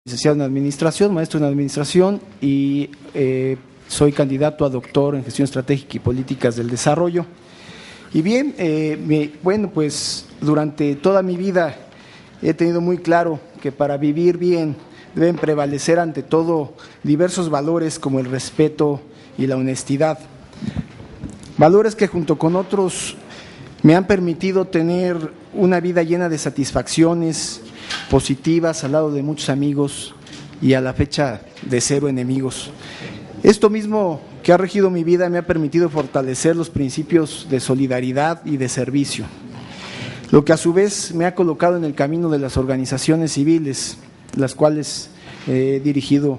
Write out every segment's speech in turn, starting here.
Licenciado en Administración, maestro en Administración y soy candidato a doctor en Gestión Estratégica y Políticas del Desarrollo. Y bien, bueno, pues durante toda mi vida he tenido muy claro que para vivir bien deben prevalecer ante todo diversos valores como el respeto y la honestidad. Valores que junto con otros me han permitido tener una vida llena de satisfacciones positivas al lado de muchos amigos y a la fecha de 0 enemigos. Esto mismo que ha regido mi vida me ha permitido fortalecer los principios de solidaridad y de servicio, lo que a su vez me ha colocado en el camino de las organizaciones civiles, las cuales he dirigido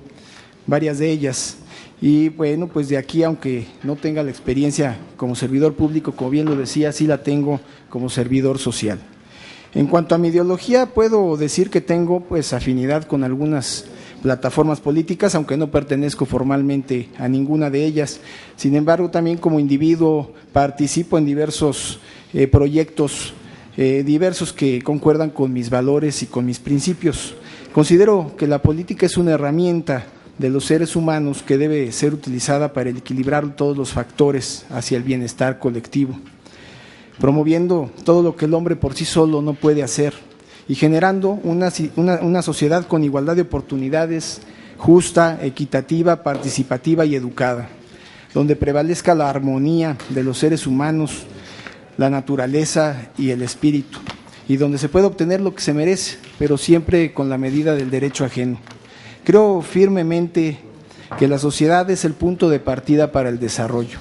varias de ellas. Y bueno, pues de aquí, aunque no tenga la experiencia como servidor público, como bien lo decía, sí la tengo como servidor social. En cuanto a mi ideología, puedo decir que tengo pues afinidad con algunas plataformas políticas, aunque no pertenezco formalmente a ninguna de ellas. Sin embargo, también como individuo participo en diversos proyectos diversos que concuerdan con mis valores y con mis principios. Considero que la política es una herramienta de los seres humanos que debe ser utilizada para equilibrar todos los factores hacia el bienestar colectivo, promoviendo todo lo que el hombre por sí solo no puede hacer y generando una sociedad con igualdad de oportunidades, justa, equitativa, participativa y educada, donde prevalezca la armonía de los seres humanos, la naturaleza y el espíritu, y donde se puede obtener lo que se merece, pero siempre con la medida del derecho ajeno. Creo firmemente que la sociedad es el punto de partida para el desarrollo,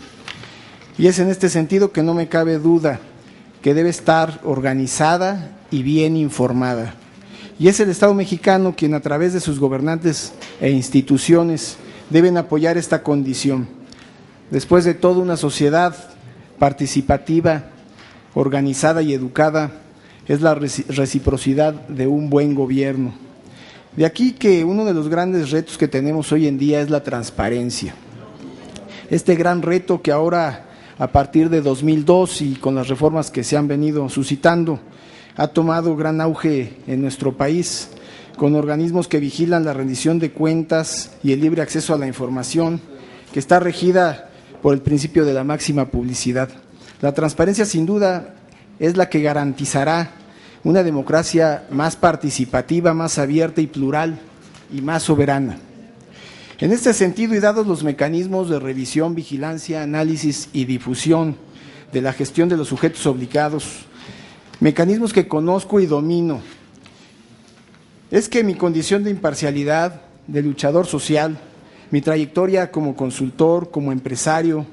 y es en este sentido que no me cabe duda que debe estar organizada y bien informada. Y es el Estado mexicano quien a través de sus gobernantes e instituciones deben apoyar esta condición. Después de todo, una sociedad participativa, organizada y educada es la reciprocidad de un buen gobierno. De aquí que uno de los grandes retos que tenemos hoy en día es la transparencia. Este gran reto que ahora, a partir de 2002 y con las reformas que se han venido suscitando, ha tomado gran auge en nuestro país, con organismos que vigilan la rendición de cuentas y el libre acceso a la información, que está regida por el principio de la máxima publicidad. La transparencia, sin duda, es la que garantizará una democracia más participativa, más abierta y plural y más soberana. En este sentido, y dados los mecanismos de revisión, vigilancia, análisis y difusión de la gestión de los sujetos obligados, mecanismos que conozco y domino, es que mi condición de imparcialidad, de luchador social, mi trayectoria como consultor, como empresario,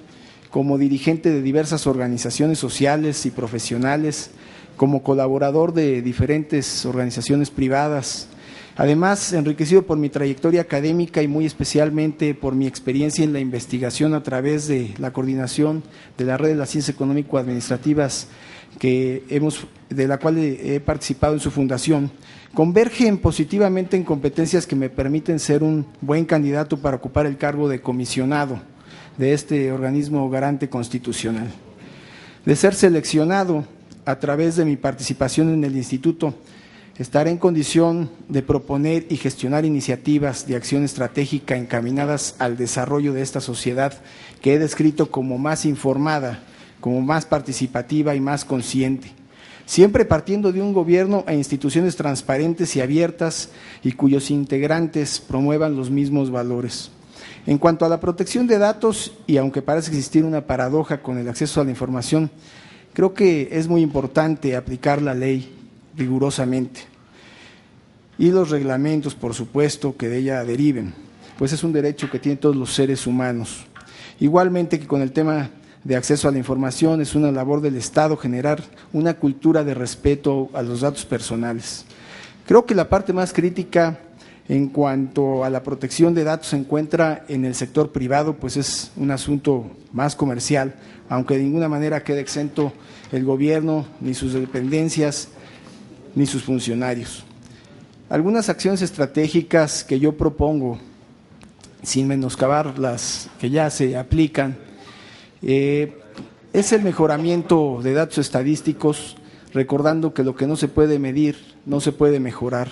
como dirigente de diversas organizaciones sociales y profesionales, como colaborador de diferentes organizaciones privadas, además enriquecido por mi trayectoria académica y muy especialmente por mi experiencia en la investigación a través de la coordinación de la Red de las Ciencias Económico-Administrativas, de la cual he participado en su fundación, convergen positivamente en competencias que me permiten ser un buen candidato para ocupar el cargo de comisionado de este organismo garante constitucional. De ser seleccionado a través de mi participación en el instituto, estaré en condición de proponer y gestionar iniciativas de acción estratégica encaminadas al desarrollo de esta sociedad que he descrito como más informada, como más participativa y más consciente, siempre partiendo de un gobierno e instituciones transparentes y abiertas y cuyos integrantes promuevan los mismos valores. En cuanto a la protección de datos, y aunque parece existir una paradoja con el acceso a la información, creo que es muy importante aplicar la ley rigurosamente y los reglamentos, por supuesto, que de ella deriven, pues es un derecho que tienen todos los seres humanos. Igualmente que con el tema de acceso a la información, es una labor del Estado generar una cultura de respeto a los datos personales. Creo que la parte más crítica en cuanto a la protección de datos se encuentra en el sector privado, pues es un asunto más comercial, aunque de ninguna manera quede exento el gobierno, ni sus dependencias, ni sus funcionarios. Algunas acciones estratégicas que yo propongo, sin menoscabar las que ya se aplican, es el mejoramiento de datos estadísticos, recordando que lo que no se puede medir no se puede mejorar.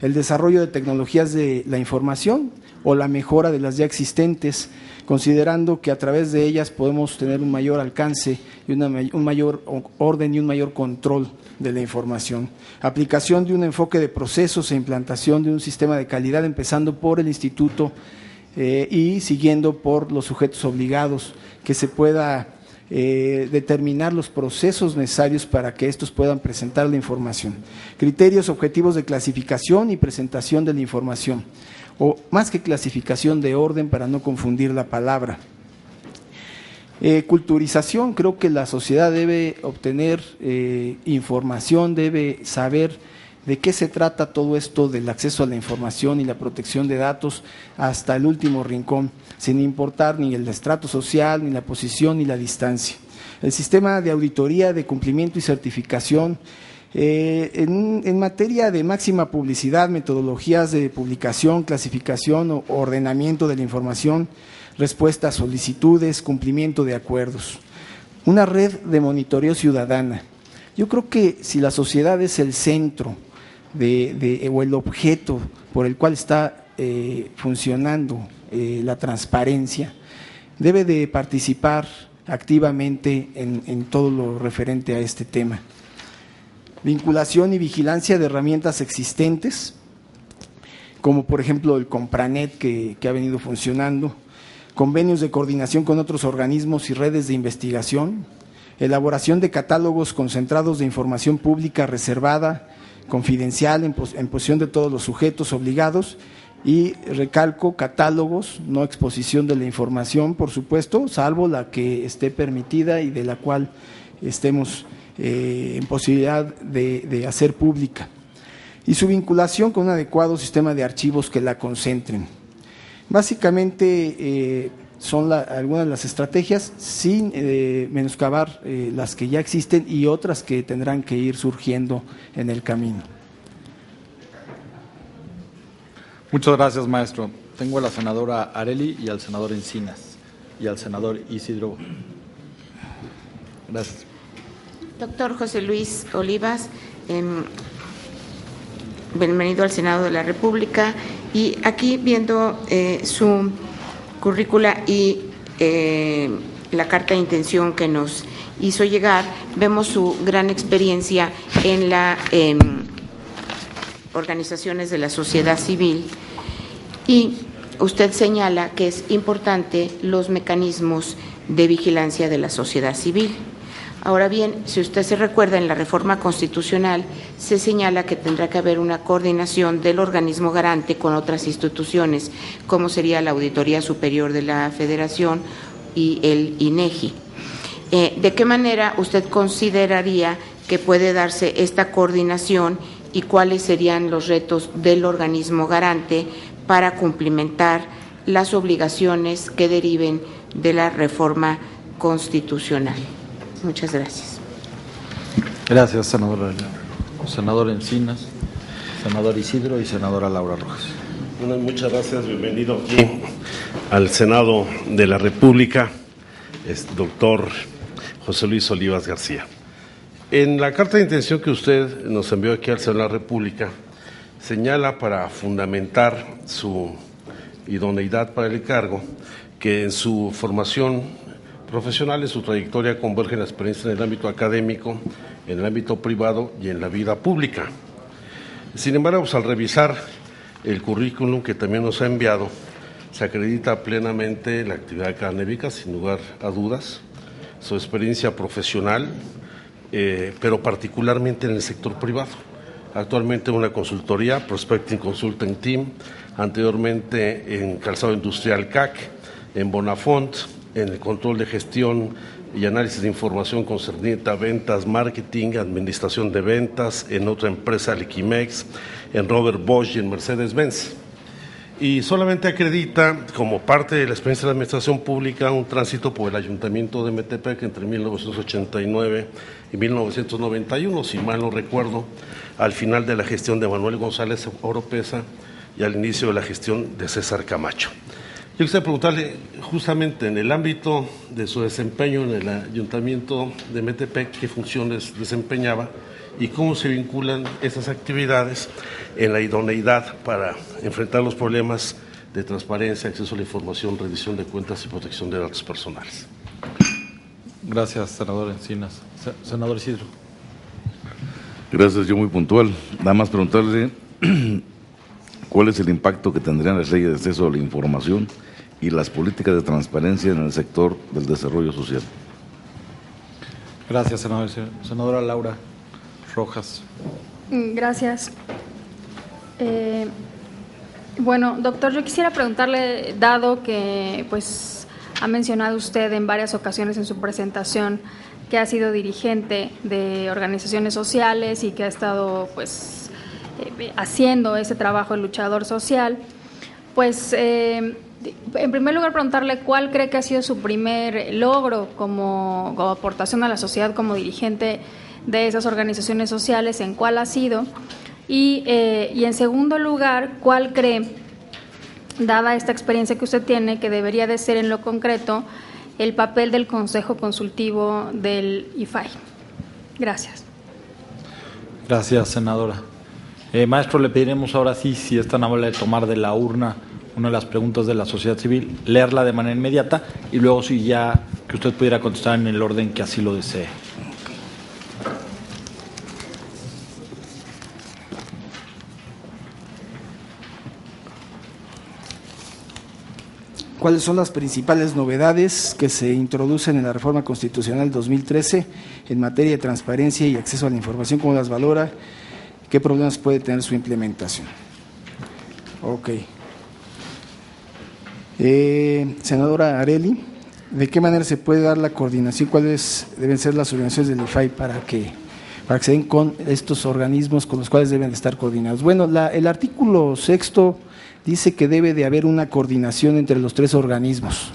el desarrollo de tecnologías de la información o la mejora de las ya existentes, considerando que a través de ellas podemos tener un mayor alcance y un mayor orden y un mayor control de la información. Aplicación de un enfoque de procesos e implantación de un sistema de calidad, empezando por el instituto y siguiendo por los sujetos obligados, que se pueda determinar los procesos necesarios para que estos puedan presentar la información. Criterios objetivos de clasificación y presentación de la información, o más que clasificación, de orden, para no confundir la palabra. Culturización, creo que la sociedad debe obtener información, debe saber de qué se trata todo esto del acceso a la información y la protección de datos hasta el último rincón, sin importar ni el estrato social, ni la posición, ni la distancia. El sistema de auditoría, de cumplimiento y certificación, en materia de máxima publicidad, metodologías de publicación, clasificación o ordenamiento de la información, respuesta a solicitudes, cumplimiento de acuerdos. Una red de monitoreo ciudadana. Yo creo que si la sociedad es el centro o el objeto por el cual está funcionando la transparencia, debe de participar activamente en todo lo referente a este tema. Vinculación y vigilancia de herramientas existentes, como por ejemplo el Compranet que ha venido funcionando, convenios de coordinación con otros organismos y redes de investigación, elaboración de catálogos concentrados de información pública reservada, confidencial, en posesión de todos los sujetos obligados, y recalco, catálogos, no exposición de la información, por supuesto, salvo la que esté permitida y de la cual estemos en posibilidad de hacer pública, y su vinculación con un adecuado sistema de archivos que la concentren. Básicamente son algunas de las estrategias, sin menoscabar las que ya existen y otras que tendrán que ir surgiendo en el camino. Muchas gracias, maestro. Tengo a la senadora Areli y al senador Encinas y al senador Isidro. Gracias. Doctor José Luis Olivas, bienvenido al Senado de la República. Y aquí, viendo su currícula y la carta de intención que nos hizo llegar, vemos su gran experiencia en las organizaciones de la sociedad civil, y usted señala que es importante los mecanismos de vigilancia de la sociedad civil. Ahora bien, si usted se recuerda, en la reforma constitucional se señala que tendrá que haber una coordinación del organismo garante con otras instituciones, como sería la Auditoría Superior de la Federación y el INEGI. ¿De qué manera usted consideraría que puede darse esta coordinación y cuáles serían los retos del organismo garante para cumplimentar las obligaciones que deriven de la reforma constitucional? Muchas gracias. Gracias, senadora. Senador Encinas, senador Isidro y senadora Laura Rojas. Bueno, muchas gracias. Bienvenido aquí al Senado de la República, doctor José Luis Olivas García. En la carta de intención que usted nos envió aquí al Senado de la República, señala, para fundamentar su idoneidad para el cargo, que en su formación profesional, en su trayectoria, converge la experiencia en el ámbito académico, en el ámbito privado y en la vida pública. Sin embargo, pues, al revisar el currículum que también nos ha enviado, se acredita plenamente la actividad académica, sin lugar a dudas, su experiencia profesional, pero particularmente en el sector privado. Actualmente en una consultoría, Prospecting Consulting Team, anteriormente en Calzado Industrial CAC, en Bonafont, en el control de gestión y análisis de información concerniente a ventas, marketing, administración de ventas, en otra empresa, Liquimex, en Robert Bosch y en Mercedes-Benz. Y solamente acredita, como parte de la experiencia de la administración pública, un tránsito por el Ayuntamiento de Metepec entre 1989 y 1991, si mal no recuerdo, al final de la gestión de Manuel González Oropesa y al inicio de la gestión de César Camacho. Yo quisiera preguntarle, justamente en el ámbito de su desempeño en el Ayuntamiento de Metepec, qué funciones desempeñaba y cómo se vinculan esas actividades en la idoneidad para enfrentar los problemas de transparencia, acceso a la información, rendición de cuentas y protección de datos personales. Gracias, senador Encinas. Senador Isidro. Gracias, yo muy puntual. Nada más preguntarle cuál es el impacto que tendrían las leyes de acceso a la información y las políticas de transparencia en el sector del desarrollo social. Gracias, senador. Senadora Laura Rojas. Gracias. Bueno, doctor, yo quisiera preguntarle, dado que pues ha mencionado usted en varias ocasiones en su presentación que ha sido dirigente de organizaciones sociales y que ha estado pues haciendo ese trabajo de luchador social, pues en primer lugar preguntarle cuál cree que ha sido su primer logro como aportación a la sociedad como dirigente de esas organizaciones sociales, en cuál ha sido, y en segundo lugar, cuál cree, dada esta experiencia que usted tiene, que debería de ser en lo concreto el papel del Consejo Consultivo del IFAI. Gracias. Gracias, senadora. Maestro, le pediremos ahora sí, si es tan amable, de tomar de la urna una de las preguntas de la sociedad civil, leerla de manera inmediata y luego si ya que usted pudiera contestar en el orden que así lo desee. ¿Cuáles son las principales novedades que se introducen en la reforma constitucional 2013 en materia de transparencia y acceso a la información? ¿Cómo las valora? ¿Qué problemas puede tener su implementación? Ok. Senadora Areli, ¿de qué manera se puede dar la coordinación? ¿Cuáles deben ser las organizaciones del IFAI para que se den con estos organismos con los cuales deben de estar coordinados? Bueno, el artículo 6º dice que debe de haber una coordinación entre los tres organismos.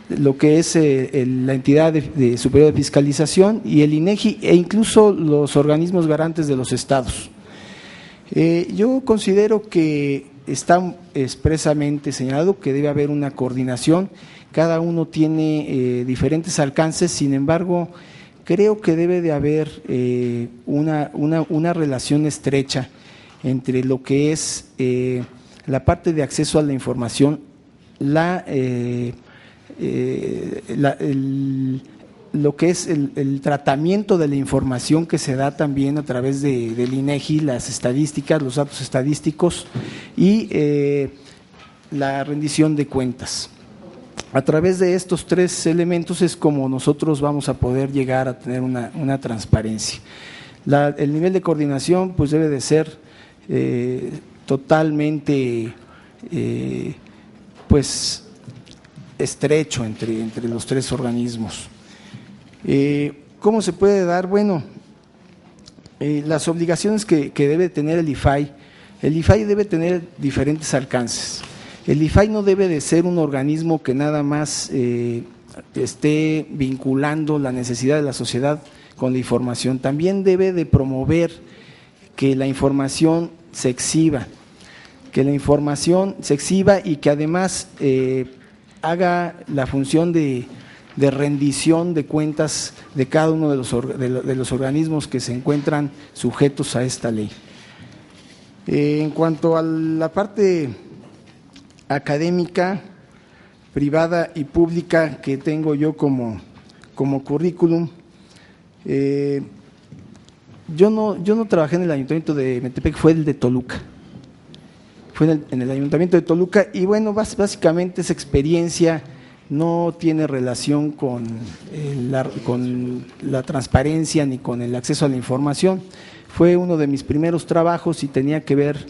Lo que es la entidad de superior de fiscalización y el INEGI e incluso los organismos garantes de los estados. Yo considero que está expresamente señalado que debe haber una coordinación, cada uno tiene diferentes alcances, sin embargo, creo que debe de haber una relación estrecha entre lo que es la parte de acceso a la información, lo que es el tratamiento de la información que se da también a través del INEGI, las estadísticas, los datos estadísticos y la rendición de cuentas. A través de estos tres elementos es como nosotros vamos a poder llegar a tener una transparencia. El nivel de coordinación pues debe de ser totalmente pues estrecho entre los tres organismos. ¿Cómo se puede dar? Bueno, las obligaciones que debe tener el IFAI debe tener diferentes alcances. El IFAI no debe de ser un organismo que nada más esté vinculando la necesidad de la sociedad con la información, también debe de promover que la información se exhiba, y que además haga la función de rendición de cuentas de cada uno de los organismos que se encuentran sujetos a esta ley. En cuanto a la parte académica, privada y pública que tengo yo como currículum, yo no trabajé en el Ayuntamiento de Metepec, fue el de Toluca. Fue en el Ayuntamiento de Toluca y bueno, básicamente esa experiencia no tiene relación con la transparencia ni con el acceso a la información. Fue uno de mis primeros trabajos y tenía que ver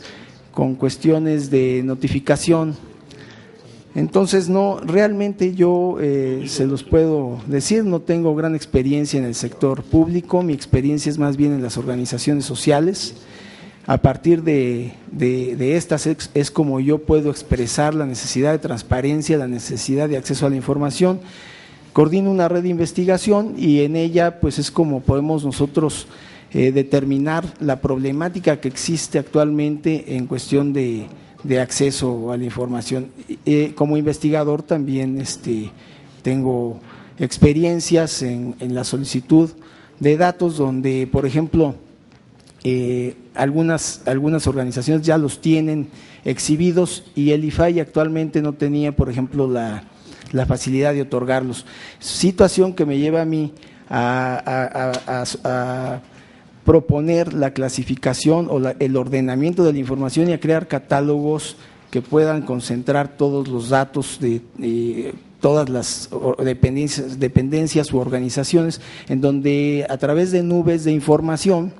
con cuestiones de notificación. Entonces, no, realmente yo se los puedo decir, no tengo gran experiencia en el sector público, mi experiencia es más bien en las organizaciones sociales. A partir de estas es como yo puedo expresar la necesidad de transparencia, la necesidad de acceso a la información. Coordino una red de investigación y en ella pues es como podemos nosotros determinar la problemática que existe actualmente en cuestión de acceso a la información. Como investigador también tengo experiencias en la solicitud de datos donde, por ejemplo, algunas organizaciones ya los tienen exhibidos y el IFAI actualmente no tenía, por ejemplo, la facilidad de otorgarlos. Situación que me lleva a mí a proponer la clasificación o el ordenamiento de la información y a crear catálogos que puedan concentrar todos los datos de todas las dependencias u organizaciones, en donde a través de nubes de información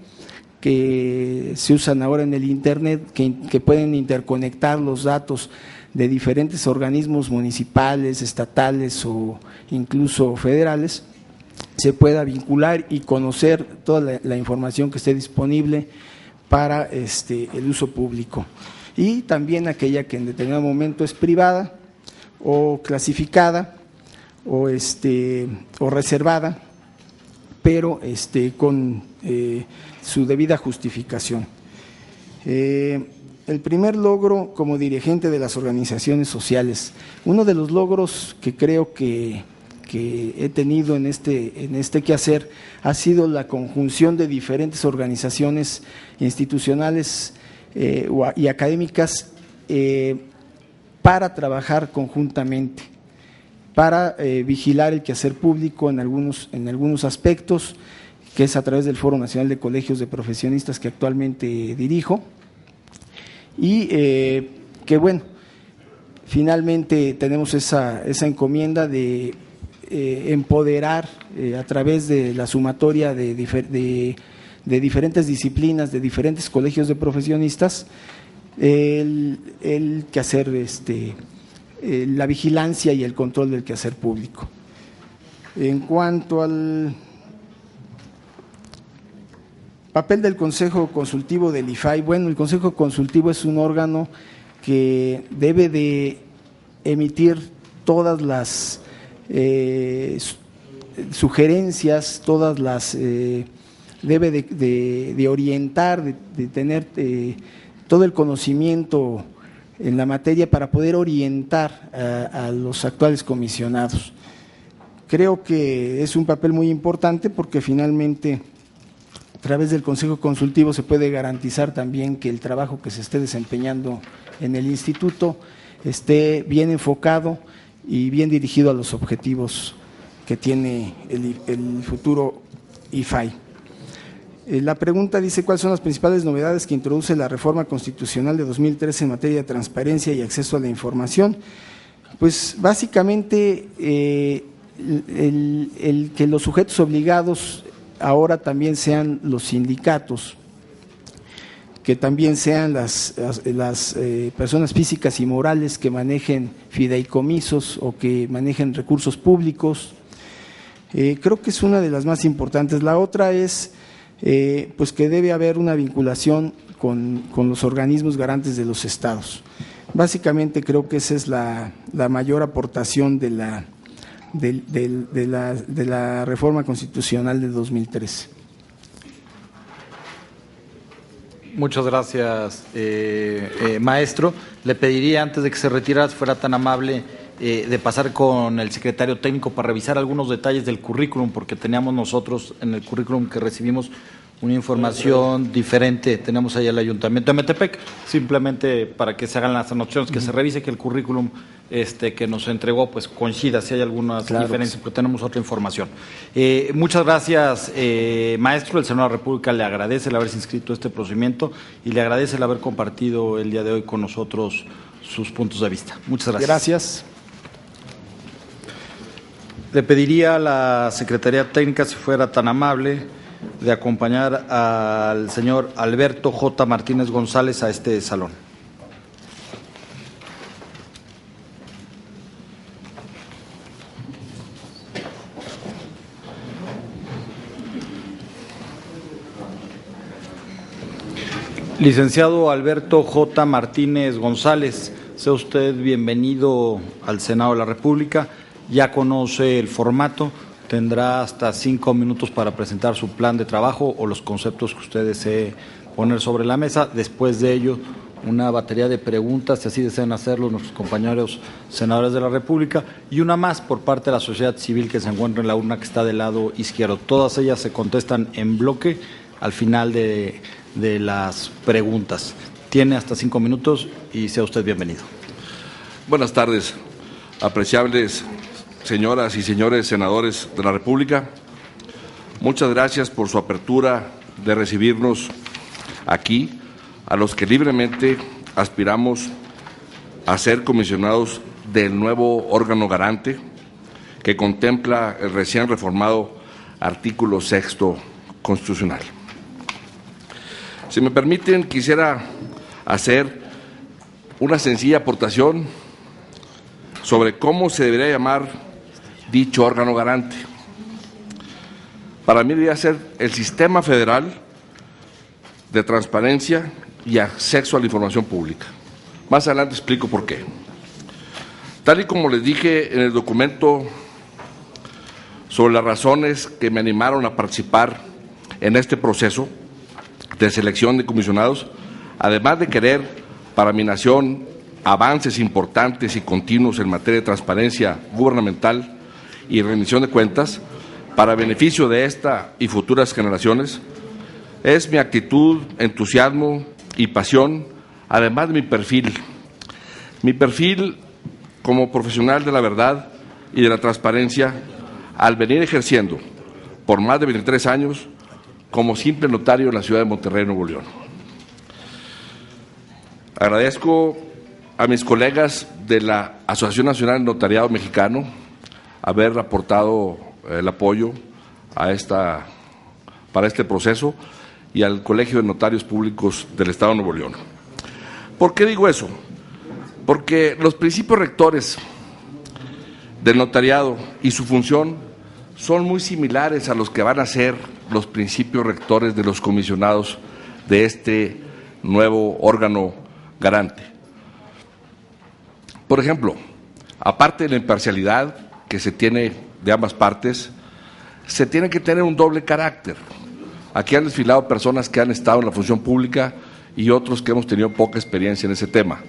que se usan ahora en el Internet, que pueden interconectar los datos de diferentes organismos municipales, estatales o incluso federales, se pueda vincular y conocer toda la información que esté disponible para el uso público. Y también aquella que en determinado momento es privada o clasificada o reservada, pero con su debida justificación. El primer logro como dirigente de las organizaciones sociales, uno de los logros que creo que he tenido en este quehacer ha sido la conjunción de diferentes organizaciones institucionales y académicas para trabajar conjuntamente, para vigilar el quehacer público en algunos aspectos, que es a través del Foro Nacional de Colegios de Profesionistas que actualmente dirijo, y que bueno, finalmente tenemos esa encomienda de empoderar a través de la sumatoria de diferentes disciplinas, de diferentes colegios de profesionistas, el quehacer, la vigilancia y el control del quehacer público. En cuanto al papel del Consejo Consultivo del IFAI, bueno, el Consejo Consultivo es un órgano que debe de emitir todas las sugerencias, debe de orientar, de tener todo el conocimiento en la materia para poder orientar a los actuales comisionados. Creo que es un papel muy importante porque finalmente a través del Consejo Consultivo se puede garantizar también que el trabajo que se esté desempeñando en el instituto esté bien enfocado y bien dirigido a los objetivos que tiene el futuro IFAI. La pregunta dice: ¿cuáles son las principales novedades que introduce la reforma constitucional de 2013 en materia de transparencia y acceso a la información? Pues básicamente el que los sujetos obligados ahora también sean los sindicatos, que también sean las personas físicas y morales que manejen fideicomisos o que manejen recursos públicos. Creo que es una de las más importantes. La otra es pues que debe haber una vinculación con los organismos garantes de los estados. Básicamente creo que esa es la mayor aportación de la reforma constitucional de 2013. Muchas gracias, maestro. Le pediría, antes de que se retirara, si fuera tan amable, de pasar con el secretario técnico para revisar algunos detalles del currículum, porque teníamos nosotros en el currículum que recibimos una información diferente. Tenemos ahí el Ayuntamiento de Metepec, simplemente para que se hagan las anotaciones, que se revise que el currículum que nos entregó pues coincida, si hay algunas diferencias, porque tenemos otra información. Muchas gracias, maestro. El Senado de la República le agradece el haberse inscrito a este procedimiento y le agradece el haber compartido el día de hoy con nosotros sus puntos de vista. Muchas gracias. Gracias. Le pediría a la Secretaría Técnica, si fuera tan amable, de acompañar al señor Alberto J. Martínez González a este salón. Licenciado Alberto J. Martínez González, sea usted bienvenido al Senado de la República. Ya conoce el formato, tendrá hasta 5 minutos para presentar su plan de trabajo o los conceptos que usted desee poner sobre la mesa. Después de ello, una batería de preguntas, si así desean hacerlo nuestros compañeros senadores de la República, y una más por parte de la sociedad civil que se encuentra en la urna que está del lado izquierdo. Todas ellas se contestan en bloque al final de las preguntas. Tiene hasta 5 minutos y sea usted bienvenido. Buenas tardes, apreciables señoras y señores senadores de la República. Muchas gracias por su apertura de recibirnos aquí, a los que libremente aspiramos a ser comisionados del nuevo órgano garante que contempla el recién reformado artículo 6º constitucional. Si me permiten, quisiera hacer una sencilla aportación sobre cómo se debería llamar dicho órgano garante. Para mí debería ser el Sistema Federal de Transparencia y Acceso a la Información Pública. Más adelante explico por qué. Tal y como les dije en el documento sobre las razones que me animaron a participar en este proceso de selección de comisionados, además de querer para mi nación avances importantes y continuos en materia de transparencia gubernamental y rendición de cuentas para beneficio de esta y futuras generaciones, es mi actitud, entusiasmo y pasión, además de mi perfil como profesional de la verdad y de la transparencia, al venir ejerciendo por más de 23 años como simple notario en la ciudad de Monterrey, Nuevo León. Agradezco a mis colegas de la Asociación Nacional de Notariado Mexicano haber aportado el apoyo para este proceso y al Colegio de Notarios Públicos del Estado de Nuevo León. ¿Por qué digo eso? Porque los principios rectores del notariado y su función son muy similares a los que van a ser los principios rectores de los comisionados de este nuevo órgano garante. Por ejemplo, aparte de la imparcialidad que se tiene de ambas partes, se tiene que tener un doble carácter. Aquí han desfilado personas que han estado en la función pública y otros que hemos tenido poca experiencia en ese tema.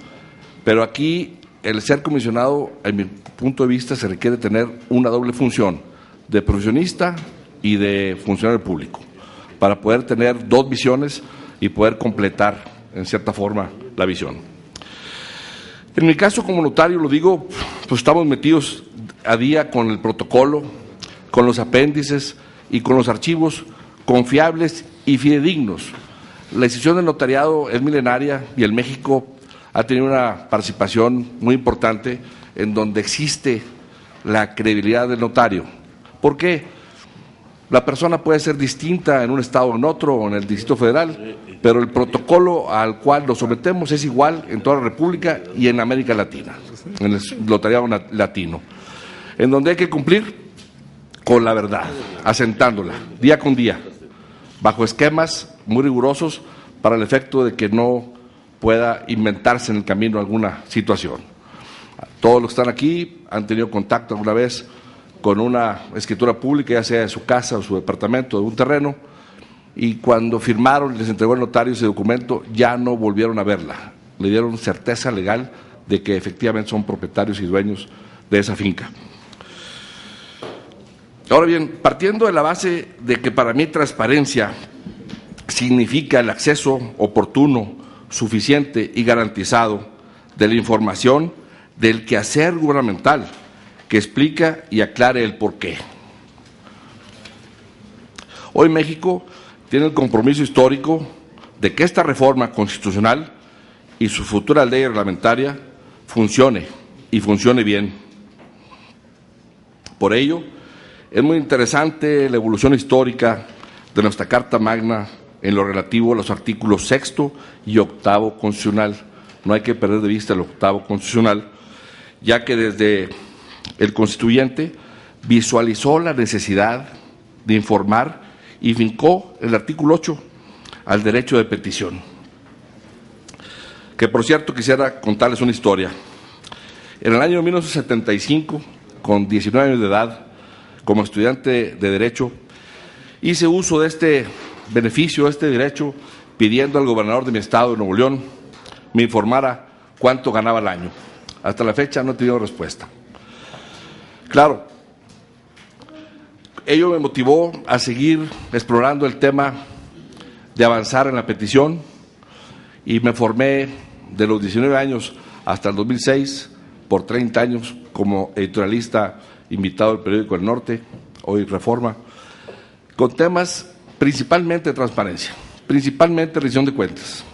Pero aquí el ser comisionado, en mi punto de vista, se requiere tener una doble función, de profesionista y de funcionario público, para poder tener dos visiones y poder completar, en cierta forma, la visión. En mi caso, como notario, lo digo, pues estamos metidos a día con el protocolo, con los apéndices y con los archivos confiables y fidedignos. La institución del notariado es milenaria y en México ha tenido una participación muy importante en donde existe la credibilidad del notario. ¿Por qué? La persona puede ser distinta en un estado o en otro, o en el Distrito Federal, pero el protocolo al cual nos sometemos es igual en toda la República y en América Latina, en el notariado latino, en donde hay que cumplir con la verdad, asentándola día con día, bajo esquemas muy rigurosos para el efecto de que no pueda inventarse en el camino alguna situación. Todos los que están aquí han tenido contacto alguna vez con una escritura pública, ya sea de su casa o su departamento, de un terreno, y cuando firmaron y les entregó el notario ese documento, ya no volvieron a verla. Le dieron certeza legal de que efectivamente son propietarios y dueños de esa finca. Ahora bien, partiendo de la base de que para mí transparencia significa el acceso oportuno, suficiente y garantizado de la información del quehacer gubernamental que explica y aclare el porqué. Hoy México tiene el compromiso histórico de que esta reforma constitucional y su futura ley reglamentaria funcione y funcione bien. Por ello, es muy interesante la evolución histórica de nuestra Carta Magna en lo relativo a los artículos 6º y 8º constitucional. No hay que perder de vista el 8º constitucional, ya que desde el constituyente visualizó la necesidad de informar y fincó el artículo 8 al derecho de petición. Que, por cierto, quisiera contarles una historia. En el año 1975, con 19 años de edad, como estudiante de Derecho, hice uso de este beneficio, de este derecho, pidiendo al gobernador de mi estado, de Nuevo León, me informara cuánto ganaba al año. Hasta la fecha no he tenido respuesta. Claro, ello me motivó a seguir explorando el tema de avanzar en la petición y me formé de los 19 años hasta el 2006 por 30 años como editorialista invitado del periódico El Norte, hoy Reforma, con temas principalmente de transparencia, principalmente rendición de cuentas.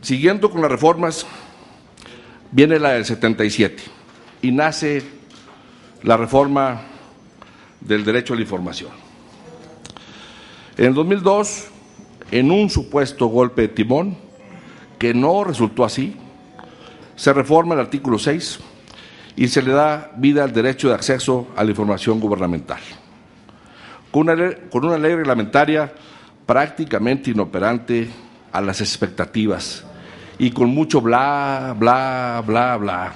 Siguiendo con las reformas, viene la del 77 y nace la reforma del derecho a la información. En el 2002, en un supuesto golpe de timón, que no resultó así, se reforma el artículo 6 y se le da vida al derecho de acceso a la información gubernamental. Con una ley reglamentaria prácticamente inoperante a las expectativas y con mucho bla, bla, bla, bla.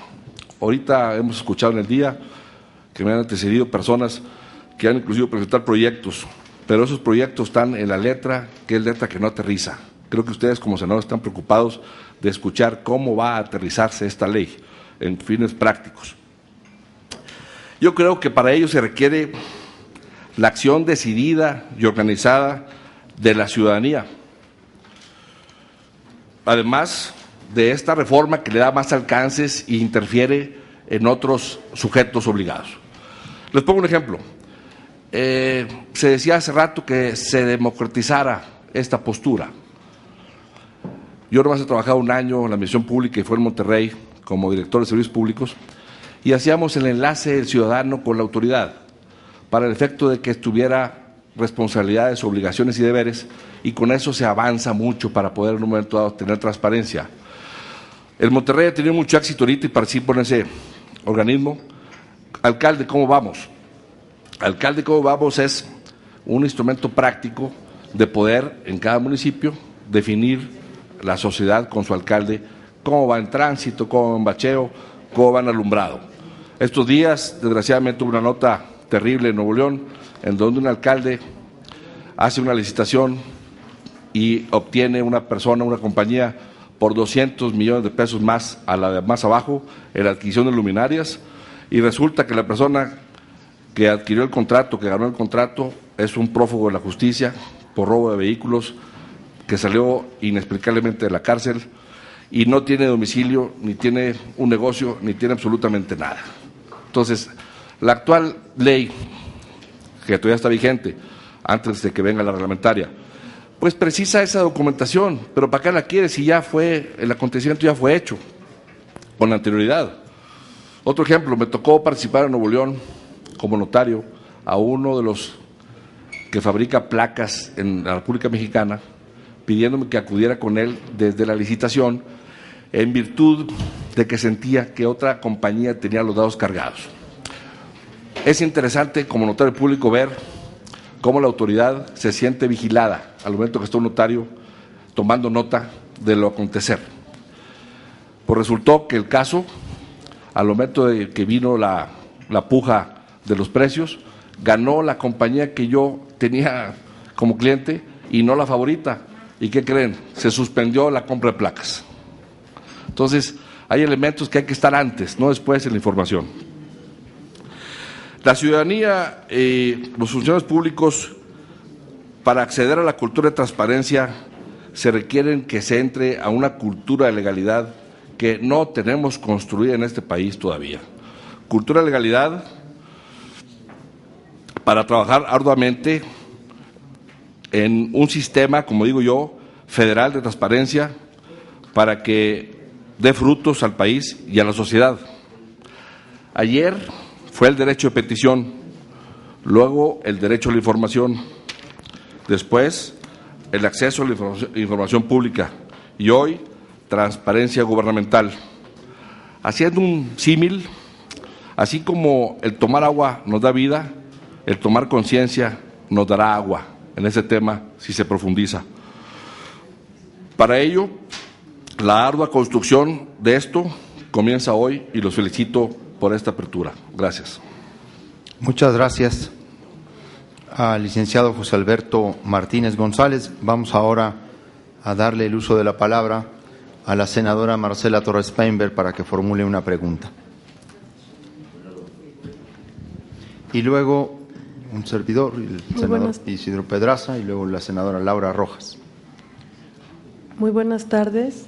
Ahorita hemos escuchado en el día que me han antecedido personas que han inclusive presentado proyectos, pero esos proyectos están en la letra, que es letra que no aterriza. Creo que ustedes como senadores están preocupados de escuchar cómo va a aterrizarse esta ley en fines prácticos. Yo creo que para ello se requiere la acción decidida y organizada de la ciudadanía. Además de esta reforma que le da más alcances e interfiere en otros sujetos obligados. Les pongo un ejemplo. Se decía hace rato que se democratizara esta postura. Yo nomás he trabajado un año en la Administración Pública y fue en Monterrey como director de Servicios Públicos y hacíamos el enlace del ciudadano con la autoridad para el efecto de que tuviera responsabilidades, obligaciones y deberes, y con eso se avanza mucho para poder en un momento dado tener transparencia. El Monterrey ha tenido mucho éxito ahorita y participo en ese organismo. Alcalde, ¿cómo vamos? Alcalde, ¿cómo vamos? Es un instrumento práctico de poder en cada municipio definir la sociedad con su alcalde, cómo va en tránsito, cómo va en bacheo, cómo va en alumbrado. Estos días, desgraciadamente, hubo una nota terrible en Nuevo León, en donde un alcalde hace una licitación y obtiene una persona, una compañía, por 200 millones de pesos más a la de más abajo en la adquisición de luminarias, y resulta que la persona que adquirió el contrato, que ganó el contrato, es un prófugo de la justicia por robo de vehículos, que salió inexplicablemente de la cárcel y no tiene domicilio, ni tiene un negocio, ni tiene absolutamente nada. Entonces, la actual ley, que todavía está vigente, antes de que venga la reglamentaria, pues precisa esa documentación, pero ¿para qué la quiere si ya fue, el acontecimiento ya fue hecho con anterioridad? Otro ejemplo, me tocó participar en Nuevo León como notario a uno de los que fabrica placas en la República Mexicana, pidiéndome que acudiera con él desde la licitación en virtud de que sentía que otra compañía tenía los dados cargados. Es interesante como notario público ver cómo la autoridad se siente vigilada al momento que está un notario tomando nota de lo acontecer. Pues resultó que el caso, al momento de que vino la puja de los precios, ganó la compañía que yo tenía como cliente y no la favorita. ¿Y qué creen? Se suspendió la compra de placas. Entonces, hay elementos que hay que estar antes, no después en la información. La ciudadanía, los funcionarios públicos, para acceder a la cultura de transparencia, se requieren que se entre a una cultura de legalidad que no tenemos construida en este país todavía. Cultura de legalidad para trabajar arduamente en un sistema, como digo yo, federal de transparencia, para que dé frutos al país y a la sociedad. Ayer fue el derecho de petición, luego el derecho a la información, después el acceso a la información pública y hoy transparencia gubernamental. Haciendo un símil, así como el tomar agua nos da vida, el tomar conciencia nos dará agua en ese tema si se profundiza. Para ello, la ardua construcción de esto comienza hoy y los felicito por esta apertura. Gracias. Muchas gracias al licenciado José Alberto Martínez González. Vamos ahora a darle el uso de la palabra a la senadora Marcela Torres Peinberg para que formule una pregunta. Y luego un servidor, el senador Isidro Pedraza, y luego la senadora Laura Rojas. Muy buenas tardes,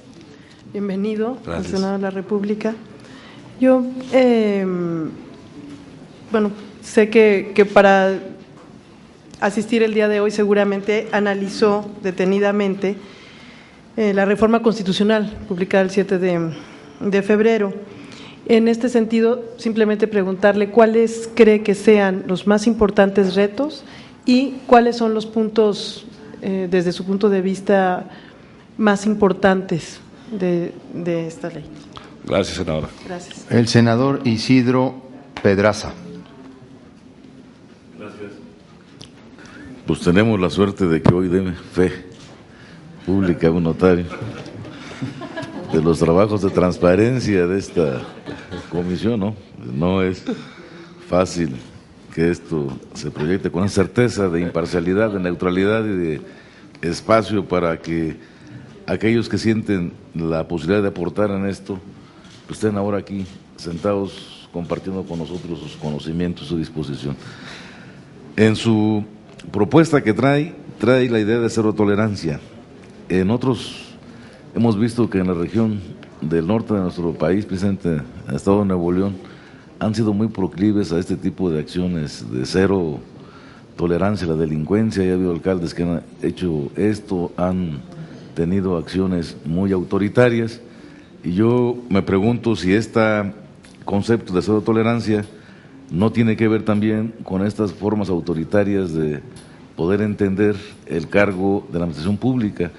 bienvenido al Senado de la República. Yo, sé que para asistir el día de hoy seguramente analizó detenidamente la reforma constitucional publicada el 7 de febrero. En este sentido, simplemente preguntarle cuáles cree que sean los más importantes retos y cuáles son los puntos, desde su punto de vista, más importantes de esta ley. Gracias, senadora. Gracias. El senador Isidro Pedraza. Gracias. Pues tenemos la suerte de que hoy dé fe pública a un notario de los trabajos de transparencia de esta comisión, ¿no? No es fácil que esto se proyecte con certeza de imparcialidad, de neutralidad y de espacio para que aquellos que sienten la posibilidad de aportar en esto pues estén ahora aquí sentados compartiendo con nosotros sus conocimientos, su disposición. En su propuesta que trae la idea de cero tolerancia. En otros hemos visto que en la región del norte de nuestro país, precisamente en el estado de Nuevo León, han sido muy proclives a este tipo de acciones de cero tolerancia a la delincuencia. Ya ha habido alcaldes que han hecho esto, han tenido acciones muy autoritarias, y yo me pregunto si este concepto de cero tolerancia no tiene que ver también con estas formas autoritarias de poder entender el cargo de la administración pública.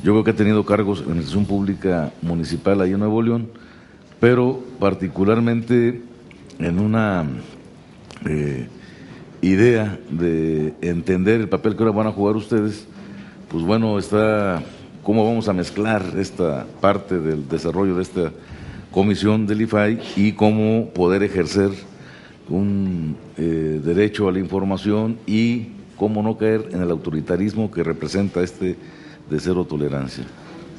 Yo creo que ha tenido cargos en la administración pública municipal ahí en Nuevo León, pero particularmente en una idea de entender el papel que ahora van a jugar ustedes, pues bueno, está cómo vamos a mezclar esta parte del desarrollo de esta comisión del IFAI y cómo poder ejercer un derecho a la información y cómo no caer en el autoritarismo que representa de cero tolerancia.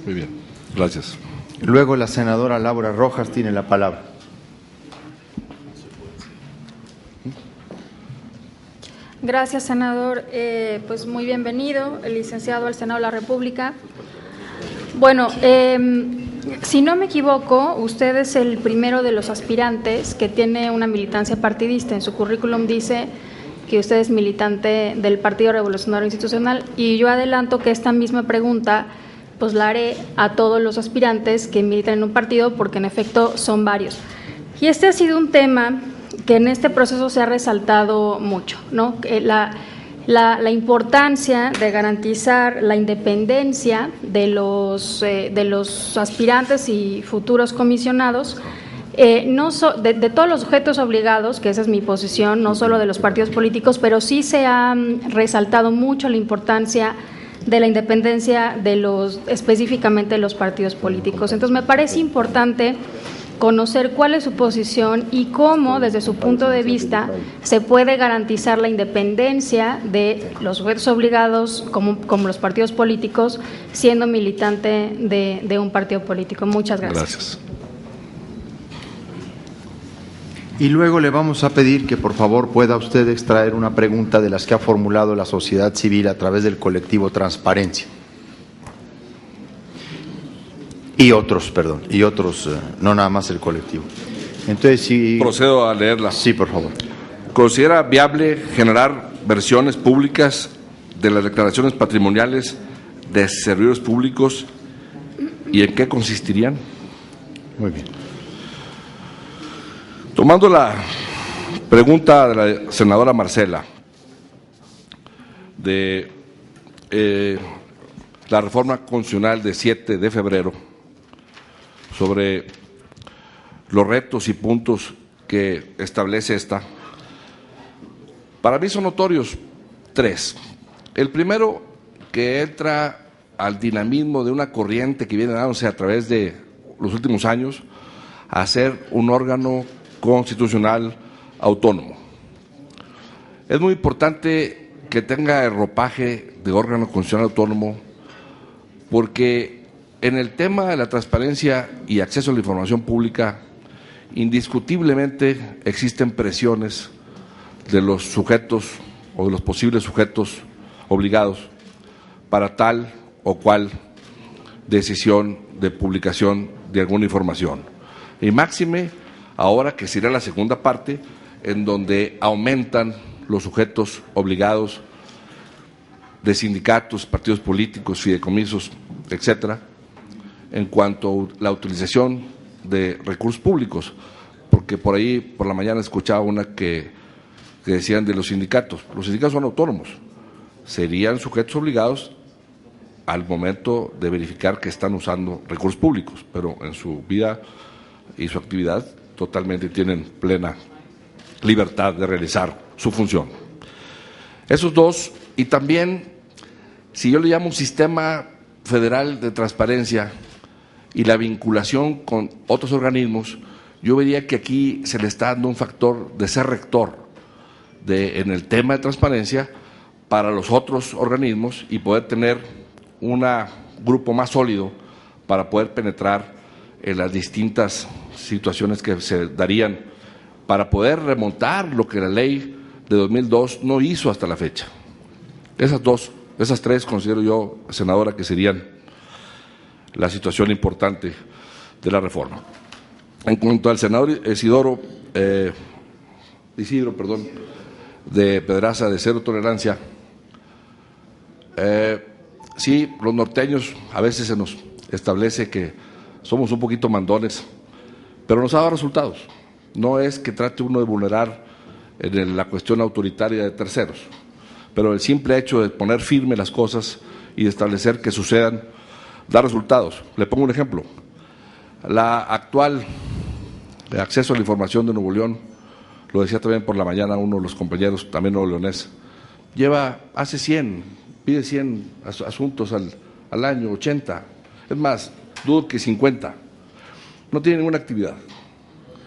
Muy bien, gracias. Luego la senadora Laura Rojas tiene la palabra. Gracias, senador. Pues muy bienvenido, el licenciado al Senado de la República. Bueno, si no me equivoco, usted es el primero de los aspirantes que tiene una militancia partidista. En su currículum dice que usted es militante del Partido Revolucionario Institucional, y yo adelanto que esta misma pregunta pues la haré a todos los aspirantes que militan en un partido, porque en efecto son varios. Y este ha sido un tema que en este proceso se ha resaltado mucho, ¿no? La importancia de garantizar la independencia de los aspirantes y futuros comisionados, de todos los sujetos obligados, que esa es mi posición, no solo de los partidos políticos, pero sí se ha resaltado mucho la importancia de la independencia específicamente de los partidos políticos. Entonces me parece importante conocer cuál es su posición y cómo, desde su punto de vista, se puede garantizar la independencia de los sujetos obligados, como los partidos políticos, siendo militante de un partido político. Muchas gracias. Gracias. Y luego le vamos a pedir que por favor pueda usted extraer una pregunta de las que ha formulado la sociedad civil a través del colectivo Transparencia. Y otros, no nada más el colectivo. Entonces, si procedo a leerla. Sí, por favor. ¿Considera viable generar versiones públicas de las declaraciones patrimoniales de servidores públicos y en qué consistirían? Muy bien. Tomando la pregunta de la senadora Marcela de la reforma constitucional de 7 de febrero sobre los retos y puntos que establece esta, para mí son notorios 3. El primero, que entra al dinamismo de una corriente que viene dándose a través de los últimos años a ser un órgano constitucional autónomo. Es muy importante que tenga el ropaje de órgano constitucional autónomo porque en el tema de la transparencia y acceso a la información pública, indiscutiblemente existen presiones de los sujetos o de los posibles sujetos obligados para tal o cual decisión de publicación de alguna información. Y máxime, ahora que será la segunda parte, en donde aumentan los sujetos obligados de sindicatos, partidos políticos, fideicomisos, etcétera, en cuanto a la utilización de recursos públicos, porque por ahí, por la mañana, escuchaba una que decían de los sindicatos. Los sindicatos son autónomos, serían sujetos obligados al momento de verificar que están usando recursos públicos, pero en su vida y su actividad totalmente tienen plena libertad de realizar su función. Esos dos, y también, si yo le llamo un sistema federal de transparencia y la vinculación con otros organismos, yo vería que aquí se le está dando un factor de ser rector en el tema de transparencia para los otros organismos y poder tener un grupo más sólido para poder penetrar en las distintas situaciones que se darían para poder remontar lo que la ley de 2002 no hizo hasta la fecha. Esas tres considero yo, senadora, que serían la situación importante de la reforma. En cuanto al senador Isidro de Pedraza, de cero tolerancia, sí, los norteños a veces se nos establece que somos un poquito mandones, pero nos ha dado resultados. No es que trate uno de vulnerar en la cuestión autoritaria de terceros, pero el simple hecho de poner firme las cosas y de establecer que sucedan da resultados. Le pongo un ejemplo. La actual acceso a la información de Nuevo León, lo decía también por la mañana uno de los compañeros, también nuevo-leonés, pide 100 asuntos al año, 80, es más, dudo que 50, no tiene ninguna actividad.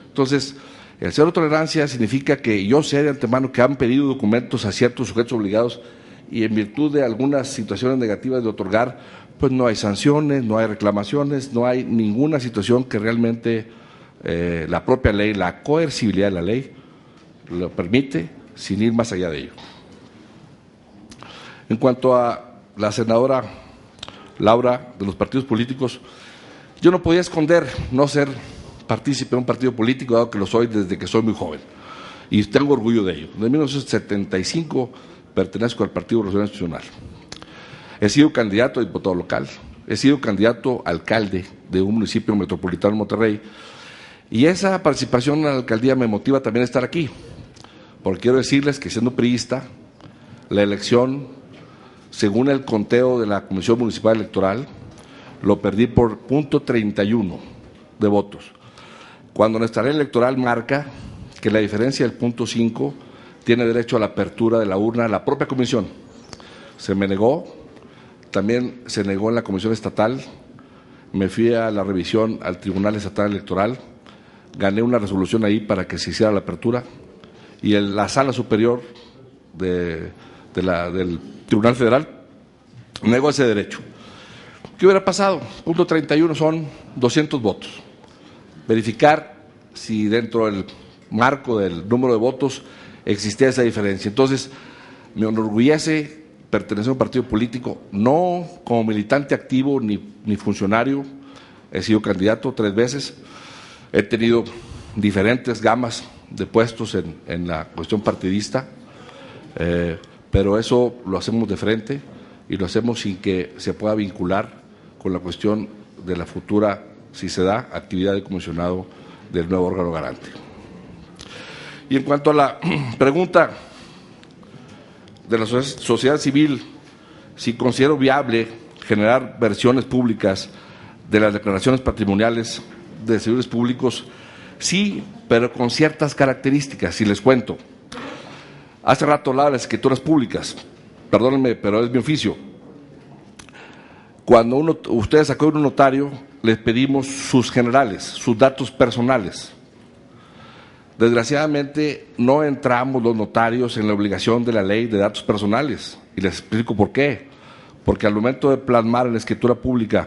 Entonces, el cero tolerancia significa que yo sé de antemano que han pedido documentos a ciertos sujetos obligados y en virtud de algunas situaciones negativas de otorgar, pues no hay sanciones, no hay reclamaciones, no hay ninguna situación que realmente la propia ley, la coercibilidad de la ley, lo permite sin ir más allá de ello. En cuanto a la senadora Laura, de los partidos políticos, yo no podía esconder no ser partícipe de un partido político, dado que lo soy desde que soy muy joven, y tengo orgullo de ello. En 1975 pertenezco al Partido Revolucionario Institucional. He sido candidato a diputado local, he sido candidato a alcalde de un municipio metropolitano de Monterrey, y esa participación en la alcaldía me motiva también a estar aquí, porque quiero decirles que siendo priista, la elección, según el conteo de la Comisión Municipal Electoral, lo perdí por .31 de votos, cuando nuestra ley electoral marca que la diferencia del .5 tiene derecho a la apertura de la urna a la propia comisión. Se me negó, también se negó en la Comisión Estatal, me fui a la revisión al Tribunal Estatal Electoral, gané una resolución ahí para que se hiciera la apertura y la Sala Superior del Tribunal Federal negó ese derecho. ¿Qué hubiera pasado? .31 son 200 votos. Verificar si dentro del marco del número de votos existía esa diferencia. Entonces, me enorgullece pertenecer a un partido político, no como militante activo ni funcionario. He sido candidato 3 veces, he tenido diferentes gamas de puestos en la cuestión partidista, pero eso lo hacemos de frente y lo hacemos sin que se pueda vincular con la cuestión de la futura, si se da, actividad de comisionado del nuevo órgano garante. Y en cuanto a la pregunta de la sociedad civil, si considero viable generar versiones públicas de las declaraciones patrimoniales de servidores públicos, sí, pero con ciertas características, y les cuento. Hace rato hablaba de las escrituras públicas, perdónenme, pero es mi oficio. Cuando ustedes acuden a un notario, les pedimos sus generales, sus datos personales. Desgraciadamente, no entramos los notarios en la obligación de la ley de datos personales, y les explico por qué. porque al momento de plasmar en la escritura pública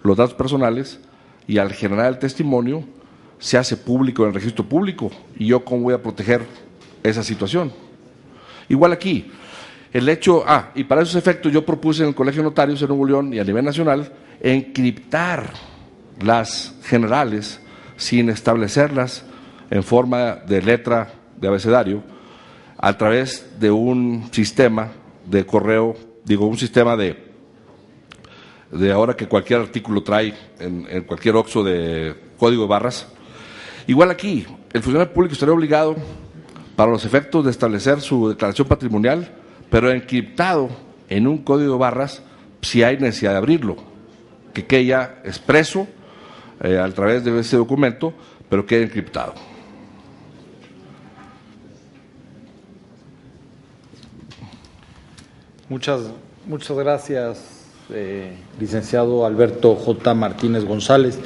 los datos personales y al generar el testimonio, se hace público en el registro público. ¿Y yo cómo voy a proteger esa situación? Igual aquí, el hecho, y para esos efectos yo propuse en el Colegio de Notarios en Nuevo León y a nivel nacional encriptar las generales sin establecerlas en forma de letra de abecedario a través de un sistema de correo, un sistema de ahora que cualquier artículo trae en cualquier OXXO de código de barras. Igual aquí, el funcionario público estaría obligado para los efectos de establecer su declaración patrimonial, pero encriptado en un código de barras si hay necesidad de abrirlo, que quede ya expreso a través de ese documento, pero quede encriptado. Muchas gracias, licenciado Alberto J. Martínez González.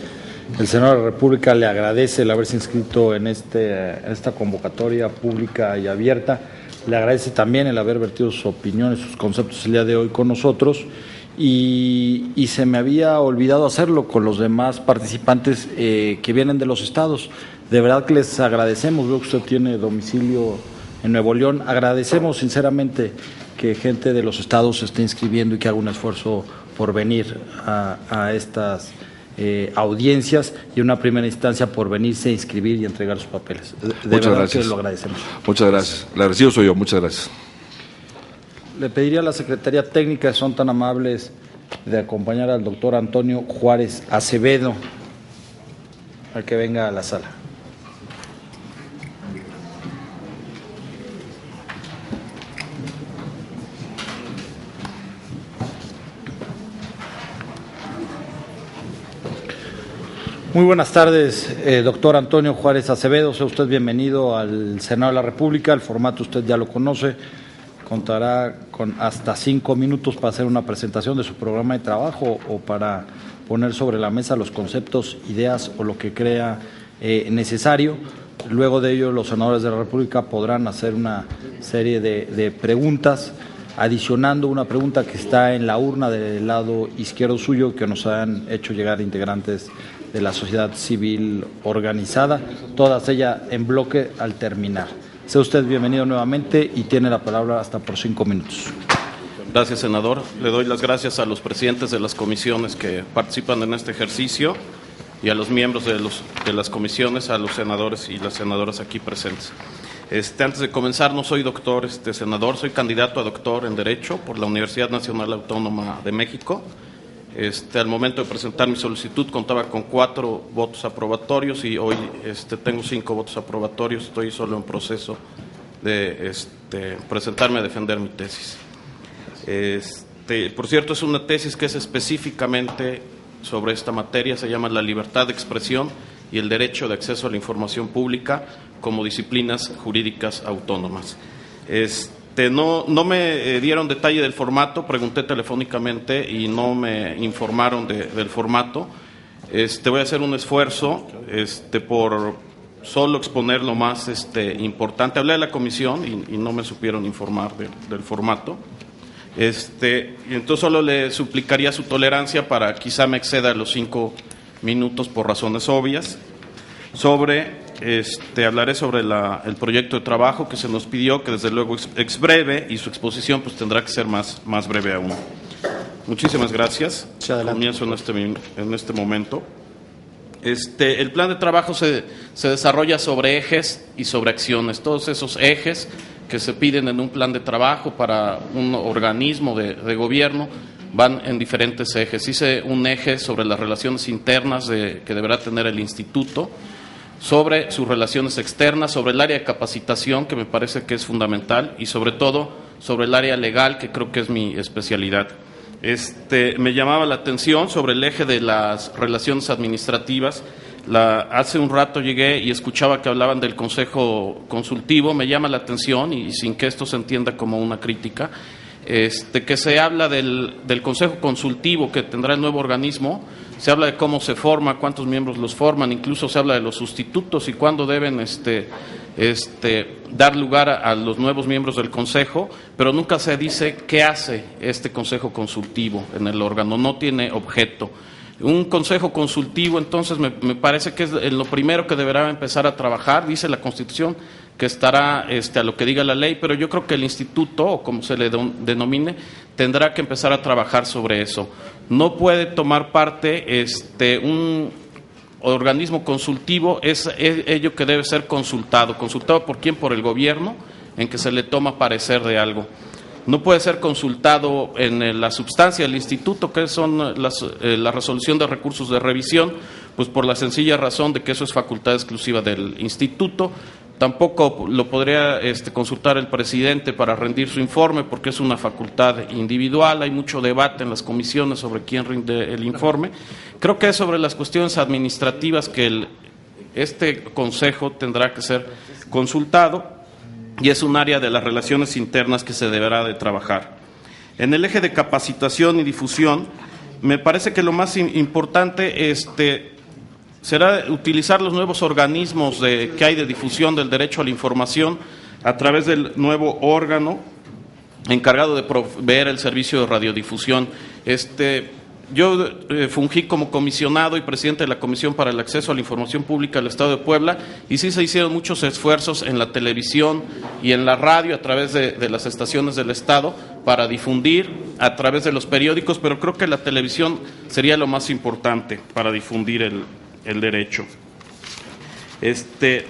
El Senado de la República le agradece el haberse inscrito en esta convocatoria pública y abierta. Le agradece también el haber vertido sus opiniones, sus conceptos el día de hoy con nosotros. Y se me había olvidado hacerlo con los demás participantes que vienen de los estados. De verdad que les agradecemos. Veo que usted tiene domicilio en Nuevo León. Agradecemos sinceramente que gente de los estados se esté inscribiendo y que haga un esfuerzo por venir a estas audiencias y en una primera instancia por venirse a inscribir y entregar sus papeles. De Muchas verdad gracias. que lo agradecemos. Muchas gracias. El agradecido soy yo. Muchas gracias. Le pediría a la Secretaría Técnica, si son tan amables, de acompañar al doctor Antonio Juárez Acevedo a que venga a la sala. Muy buenas tardes, doctor Antonio Juárez Acevedo. Sea usted bienvenido al Senado de la República. El formato usted ya lo conoce. Contará con hasta 5 minutos para hacer una presentación de su programa de trabajo o para poner sobre la mesa los conceptos, ideas o lo que crea necesario. Luego de ello, los senadores de la República podrán hacer una serie de preguntas, adicionando una pregunta que está en la urna del lado izquierdo suyo que nos han hecho llegar integrantes de la sociedad civil organizada, todas ellas en bloque al terminar. Sea usted bienvenido nuevamente y tiene la palabra hasta por 5 minutos. Gracias, senador. Le doy las gracias a los presidentes de las comisiones que participan en este ejercicio y a los miembros de las comisiones, a los senadores y las senadoras aquí presentes. Antes de comenzar, no soy doctor, senador, soy candidato a doctor en Derecho por la Universidad Nacional Autónoma de México. Al momento de presentar mi solicitud contaba con 4 votos aprobatorios y hoy tengo 5 votos aprobatorios. Estoy solo en proceso de presentarme a defender mi tesis. Por cierto, es una tesis que es específicamente sobre esta materia, se llama la libertad de expresión y el derecho de acceso a la información pública como disciplinas jurídicas autónomas. No me dieron detalle del formato, pregunté telefónicamente y no me informaron del formato. Voy a hacer un esfuerzo por solo exponer lo más importante. Hablé de la comisión y no me supieron informar del formato. Y entonces solo le suplicaría su tolerancia para quizá me exceda los 5 minutos por razones obvias. Hablaré sobre el proyecto de trabajo que se nos pidió, que desde luego es breve y su exposición pues tendrá que ser más breve aún. Muchísimas gracias. Comienzo en este momento. El plan de trabajo se desarrolla sobre ejes y sobre acciones. Todos esos ejes que se piden en un plan de trabajo para un organismo de gobierno van en diferentes ejes. Hice un eje sobre las relaciones internas que deberá tener el instituto, sobre sus relaciones externas, sobre el área de capacitación, que me parece que es fundamental, y sobre todo sobre el área legal, que creo que es mi especialidad. Me llamaba la atención sobre el eje de las relaciones administrativas. Hace un rato llegué y escuchaba que hablaban del Consejo Consultivo. Me llama la atención, y sin que esto se entienda como una crítica, que se habla del Consejo Consultivo que tendrá el nuevo organismo. Se habla de cómo se forma, cuántos miembros los forman, incluso se habla de los sustitutos y cuándo deben dar lugar a los nuevos miembros del Consejo, pero nunca se dice qué hace este Consejo Consultivo en el órgano, no tiene objeto. Un Consejo Consultivo, entonces, me parece que es lo primero que deberá empezar a trabajar. Dice la Constitución que estará a lo que diga la ley, pero yo creo que el instituto, o como se le denomine, tendrá que empezar a trabajar sobre eso. No puede tomar parte un organismo consultivo, es ello que debe ser consultado. ¿Consultado por quién? Por el gobierno, en que se le toma parecer de algo. No puede ser consultado en la substancia del instituto, que son la resolución de recursos de revisión, pues por la sencilla razón de que eso es facultad exclusiva del instituto. Tampoco lo podría consultar el presidente para rendir su informe, porque es una facultad individual. Hay mucho debate en las comisiones sobre quién rinde el informe. Creo que es sobre las cuestiones administrativas que este consejo tendrá que ser consultado, y es un área de las relaciones internas que se deberá de trabajar. En el eje de capacitación y difusión, me parece que lo más importante será utilizar los nuevos organismos que hay de difusión del derecho a la información a través del nuevo órgano encargado de proveer el servicio de radiodifusión. Yo fungí como comisionado y presidente de la Comisión para el Acceso a la Información Pública del Estado de Puebla, y sí se hicieron muchos esfuerzos en la televisión y en la radio a través de las estaciones del Estado para difundir a través de los periódicos, pero creo que la televisión sería lo más importante para difundir el derecho.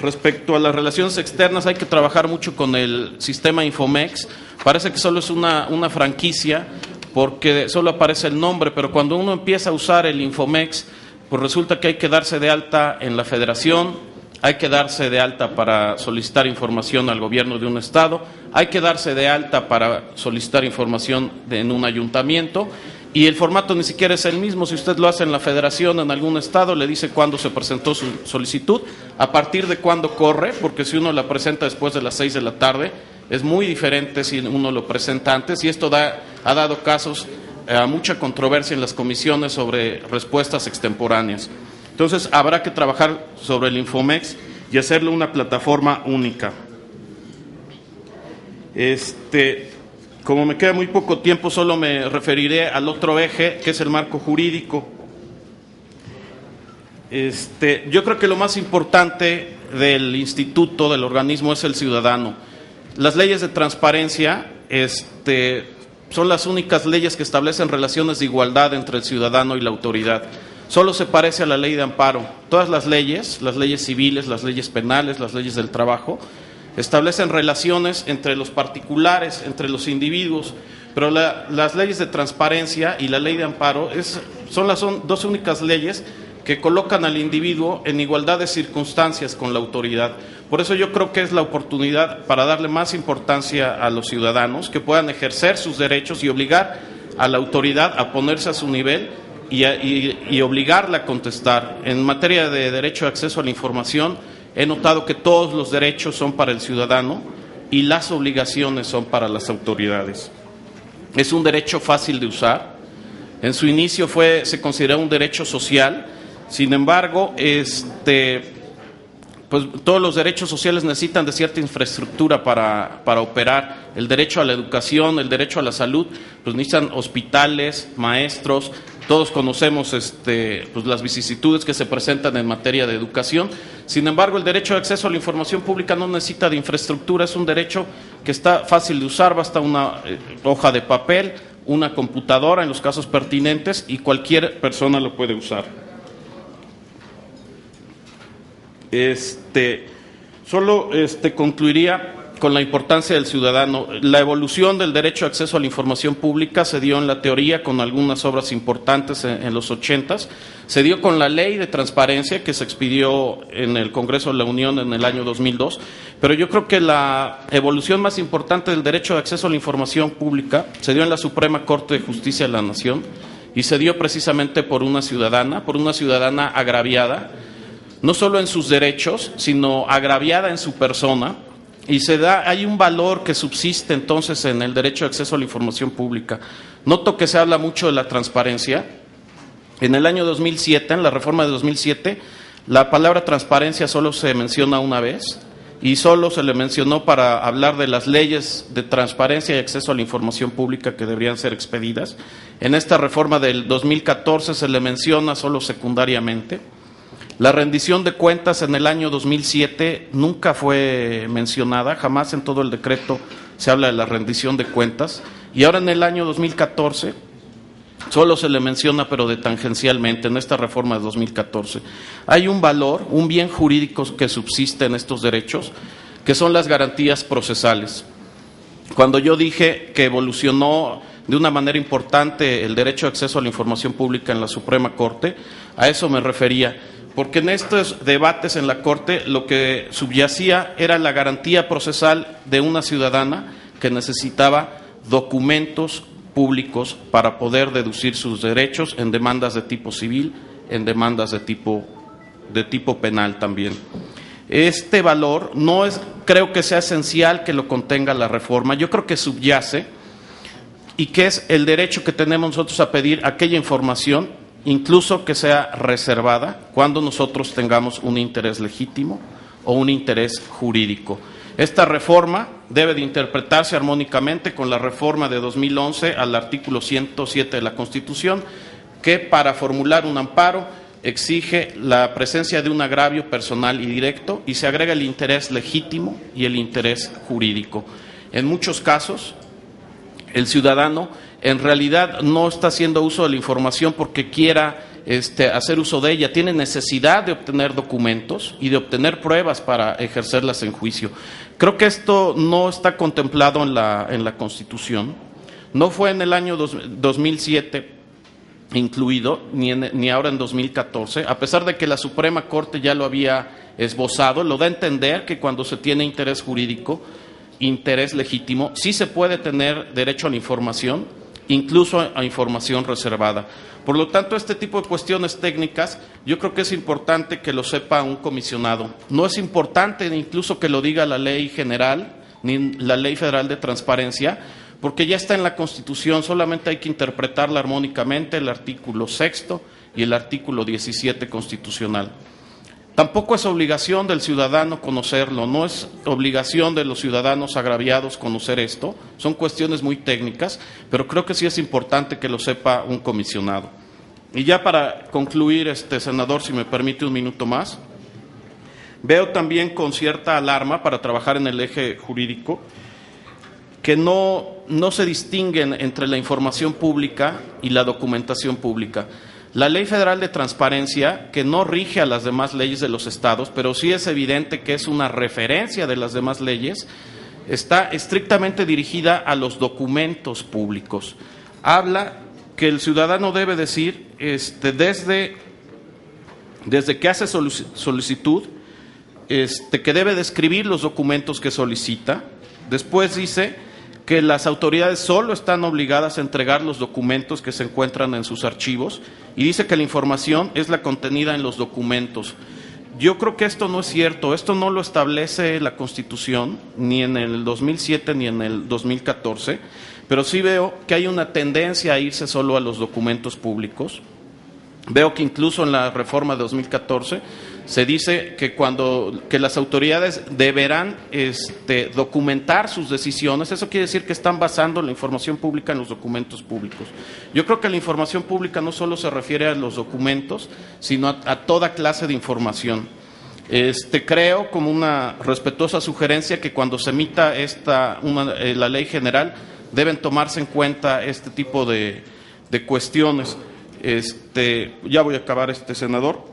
Respecto a las relaciones externas, hay que trabajar mucho con el sistema Infomex. Parece que solo es una franquicia, porque solo aparece el nombre, pero cuando uno empieza a usar el Infomex, pues resulta que hay que darse de alta en la Federación, hay que darse de alta para solicitar información al gobierno de un estado, hay que darse de alta para solicitar información en un ayuntamiento, y el formato ni siquiera es el mismo. Si usted lo hace en la Federación, en algún estado, le dice cuándo se presentó su solicitud, a partir de cuándo corre, porque si uno la presenta después de las 6 de la tarde, es muy diferente si uno lo presenta antes, y esto ha dado casos a mucha controversia en las comisiones sobre respuestas extemporáneas. Entonces, habrá que trabajar sobre el Infomex y hacerlo una plataforma única. Como me queda muy poco tiempo, solo me referiré al otro eje, que es el marco jurídico. Yo creo que lo más importante del instituto, del organismo, es el ciudadano. Las leyes de transparencia son las únicas leyes que establecen relaciones de igualdad entre el ciudadano y la autoridad. Solo se parece a la ley de amparo. Todas las leyes civiles, las leyes penales, las leyes del trabajo, establecen relaciones entre los particulares, entre los individuos, pero las leyes de transparencia y la ley de amparo son dos únicas leyes que colocan al individuo en igualdad de circunstancias con la autoridad. Por eso yo creo que es la oportunidad para darle más importancia a los ciudadanos, que puedan ejercer sus derechos y obligar a la autoridad a ponerse a su nivel y obligarla a contestar. En materia de derecho de acceso a la información, he notado que todos los derechos son para el ciudadano y las obligaciones son para las autoridades. Es un derecho fácil de usar. En su inicio se consideró un derecho social. Sin embargo, pues todos los derechos sociales necesitan de cierta infraestructura para operar. El derecho a la educación, el derecho a la salud, pues necesitan hospitales, maestros. Todos conocemos pues las vicisitudes que se presentan en materia de educación. Sin embargo, el derecho de acceso a la información pública no necesita de infraestructura, es un derecho que está fácil de usar, basta una hoja de papel, una computadora en los casos pertinentes, y cualquier persona lo puede usar. Solo concluiría con la importancia del ciudadano. La evolución del derecho de acceso a la información pública se dio en la teoría con algunas obras importantes en los 80s, se dio con la ley de transparencia que se expidió en el Congreso de la Unión en el año 2002, pero yo creo que la evolución más importante del derecho de acceso a la información pública se dio en la Suprema Corte de Justicia de la Nación, y se dio precisamente por una ciudadana agraviada, no solo en sus derechos, sino agraviada en su persona. Y hay un valor que subsiste entonces en el derecho de acceso a la información pública. Noto que se habla mucho de la transparencia. En el año 2007, en la reforma de 2007, la palabra transparencia solo se menciona una vez, y solo se le mencionó para hablar de las leyes de transparencia y acceso a la información pública que deberían ser expedidas. En esta reforma del 2014 se le menciona solo secundariamente. La rendición de cuentas en el año 2007 nunca fue mencionada, jamás en todo el decreto se habla de la rendición de cuentas, y ahora en el año 2014 solo se le menciona, pero de tangencialmente, en esta reforma de 2014. Hay un valor, un bien jurídico que subsiste en estos derechos, que son las garantías procesales. Cuando yo dije que evolucionó de una manera importante el derecho de acceso a la información pública en la Suprema Corte, a eso me refería, porque en estos debates en la Corte lo que subyacía era la garantía procesal de una ciudadana que necesitaba documentos públicos para poder deducir sus derechos en demandas de tipo civil, en demandas de tipo penal también. Este valor no es, creo que sea esencial que lo contenga la reforma, yo creo que subyace y que es el derecho que tenemos nosotros a pedir aquella información, incluso que sea reservada, cuando nosotros tengamos un interés legítimo o un interés jurídico. Esta reforma debe de interpretarse armónicamente con la reforma de 2011 al artículo 107 de la Constitución, que para formular un amparo exige la presencia de un agravio personal y directo y se agrega el interés legítimo y el interés jurídico. En muchos casos, el ciudadano en realidad no está haciendo uso de la información porque quiera hacer uso de ella, tiene necesidad de obtener documentos y de obtener pruebas para ejercerlas en juicio. Creo que esto no está contemplado en la Constitución, no fue en el año 2007 incluido, ni ahora en 2014, a pesar de que la Suprema Corte ya lo había esbozado, lo da a entender que cuando se tiene interés jurídico, interés legítimo, sí se puede tener derecho a la información, incluso a información reservada. Por lo tanto, este tipo de cuestiones técnicas, yo creo que es importante que lo sepa un comisionado. No es importante incluso que lo diga la ley general, ni la ley federal de transparencia, porque ya está en la Constitución, solamente hay que interpretarla armónicamente, el artículo 6º y el artículo 17 constitucional. Tampoco es obligación del ciudadano conocerlo, no es obligación de los ciudadanos agraviados conocer esto, son cuestiones muy técnicas, pero creo que sí es importante que lo sepa un comisionado. Y ya para concluir, senador, si me permite un minuto más, veo también con cierta alarma para trabajar en el eje jurídico que no se distinguen entre la información pública y la documentación pública. La Ley Federal de Transparencia, que no rige a las demás leyes de los estados, pero sí es evidente que es una referencia de las demás leyes, está estrictamente dirigida a los documentos públicos. Habla que el ciudadano debe decir, desde que hace solicitud, que debe describir los documentos que solicita. Después dice que las autoridades solo están obligadas a entregar los documentos que se encuentran en sus archivos y dice que la información es la contenida en los documentos. Yo creo que esto no es cierto, esto no lo establece la Constitución, ni en el 2007 ni en el 2014, pero sí veo que hay una tendencia a irse solo a los documentos públicos. Veo que incluso en la reforma de 2014 se dice que las autoridades deberán documentar sus decisiones. Eso quiere decir que están basando la información pública en los documentos públicos. Yo creo que la información pública no solo se refiere a los documentos, sino a toda clase de información. Creo, como una respetuosa sugerencia, que cuando se emita la ley general deben tomarse en cuenta este tipo de cuestiones. Ya voy a acabar, senador.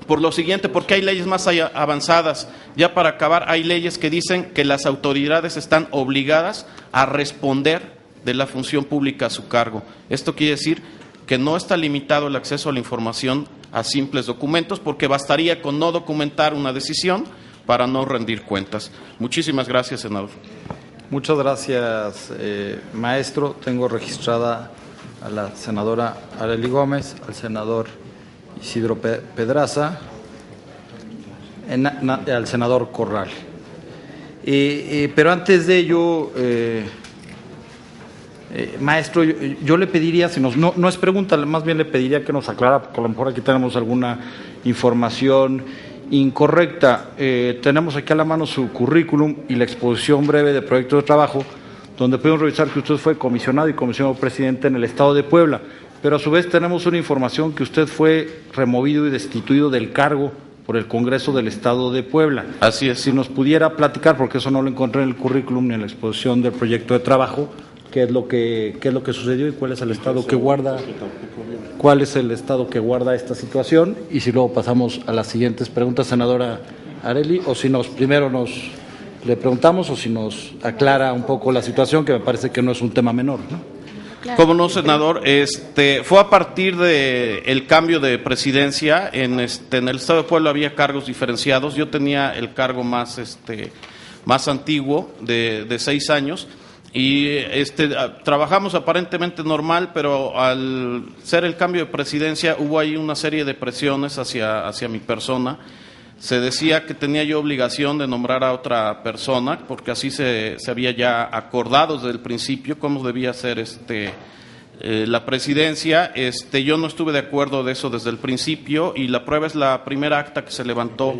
Por lo siguiente, porque hay leyes más avanzadas. Ya para acabar, hay leyes que dicen que las autoridades están obligadas a responder de la función pública a su cargo. Esto quiere decir que no está limitado el acceso a la información a simples documentos, porque bastaría con no documentar una decisión para no rendir cuentas. Muchísimas gracias, senador. Muchas gracias, maestro. Tengo registrada a la senadora Arely Gómez, al senador Isidro Pedraza, al senador Corral. Pero antes de ello, maestro, yo le pediría, no es pregunta, más bien le pediría que nos aclara, porque a lo mejor aquí tenemos alguna información incorrecta. Tenemos aquí a la mano su currículum y la exposición breve de proyecto de trabajo, donde podemos revisar que usted fue comisionado y comisionado presidente en el Estado de Puebla, pero a su vez tenemos una información que usted fue removido y destituido del cargo por el Congreso del Estado de Puebla. Así es. Si nos pudiera platicar, porque eso no lo encontré en el currículum ni en la exposición del proyecto de trabajo, qué es lo que sucedió y cuál es el estado que guarda esta situación, y si luego pasamos a las siguientes preguntas, senadora Areli, o si primero le preguntamos o si nos aclara un poco la situación, que me parece que no es un tema menor, ¿no? Claro. ¿Cómo no, senador? Fue a partir de el cambio de presidencia en el Estado de Puebla había cargos diferenciados. Yo tenía el cargo más antiguo de 6 años y trabajamos aparentemente normal, pero al ser el cambio de presidencia hubo ahí una serie de presiones hacia mi persona. Se decía que tenía yo obligación de nombrar a otra persona, porque así se había ya acordado desde el principio cómo debía ser la presidencia. Yo no estuve de acuerdo de eso desde el principio, y la prueba es la primera acta que se levantó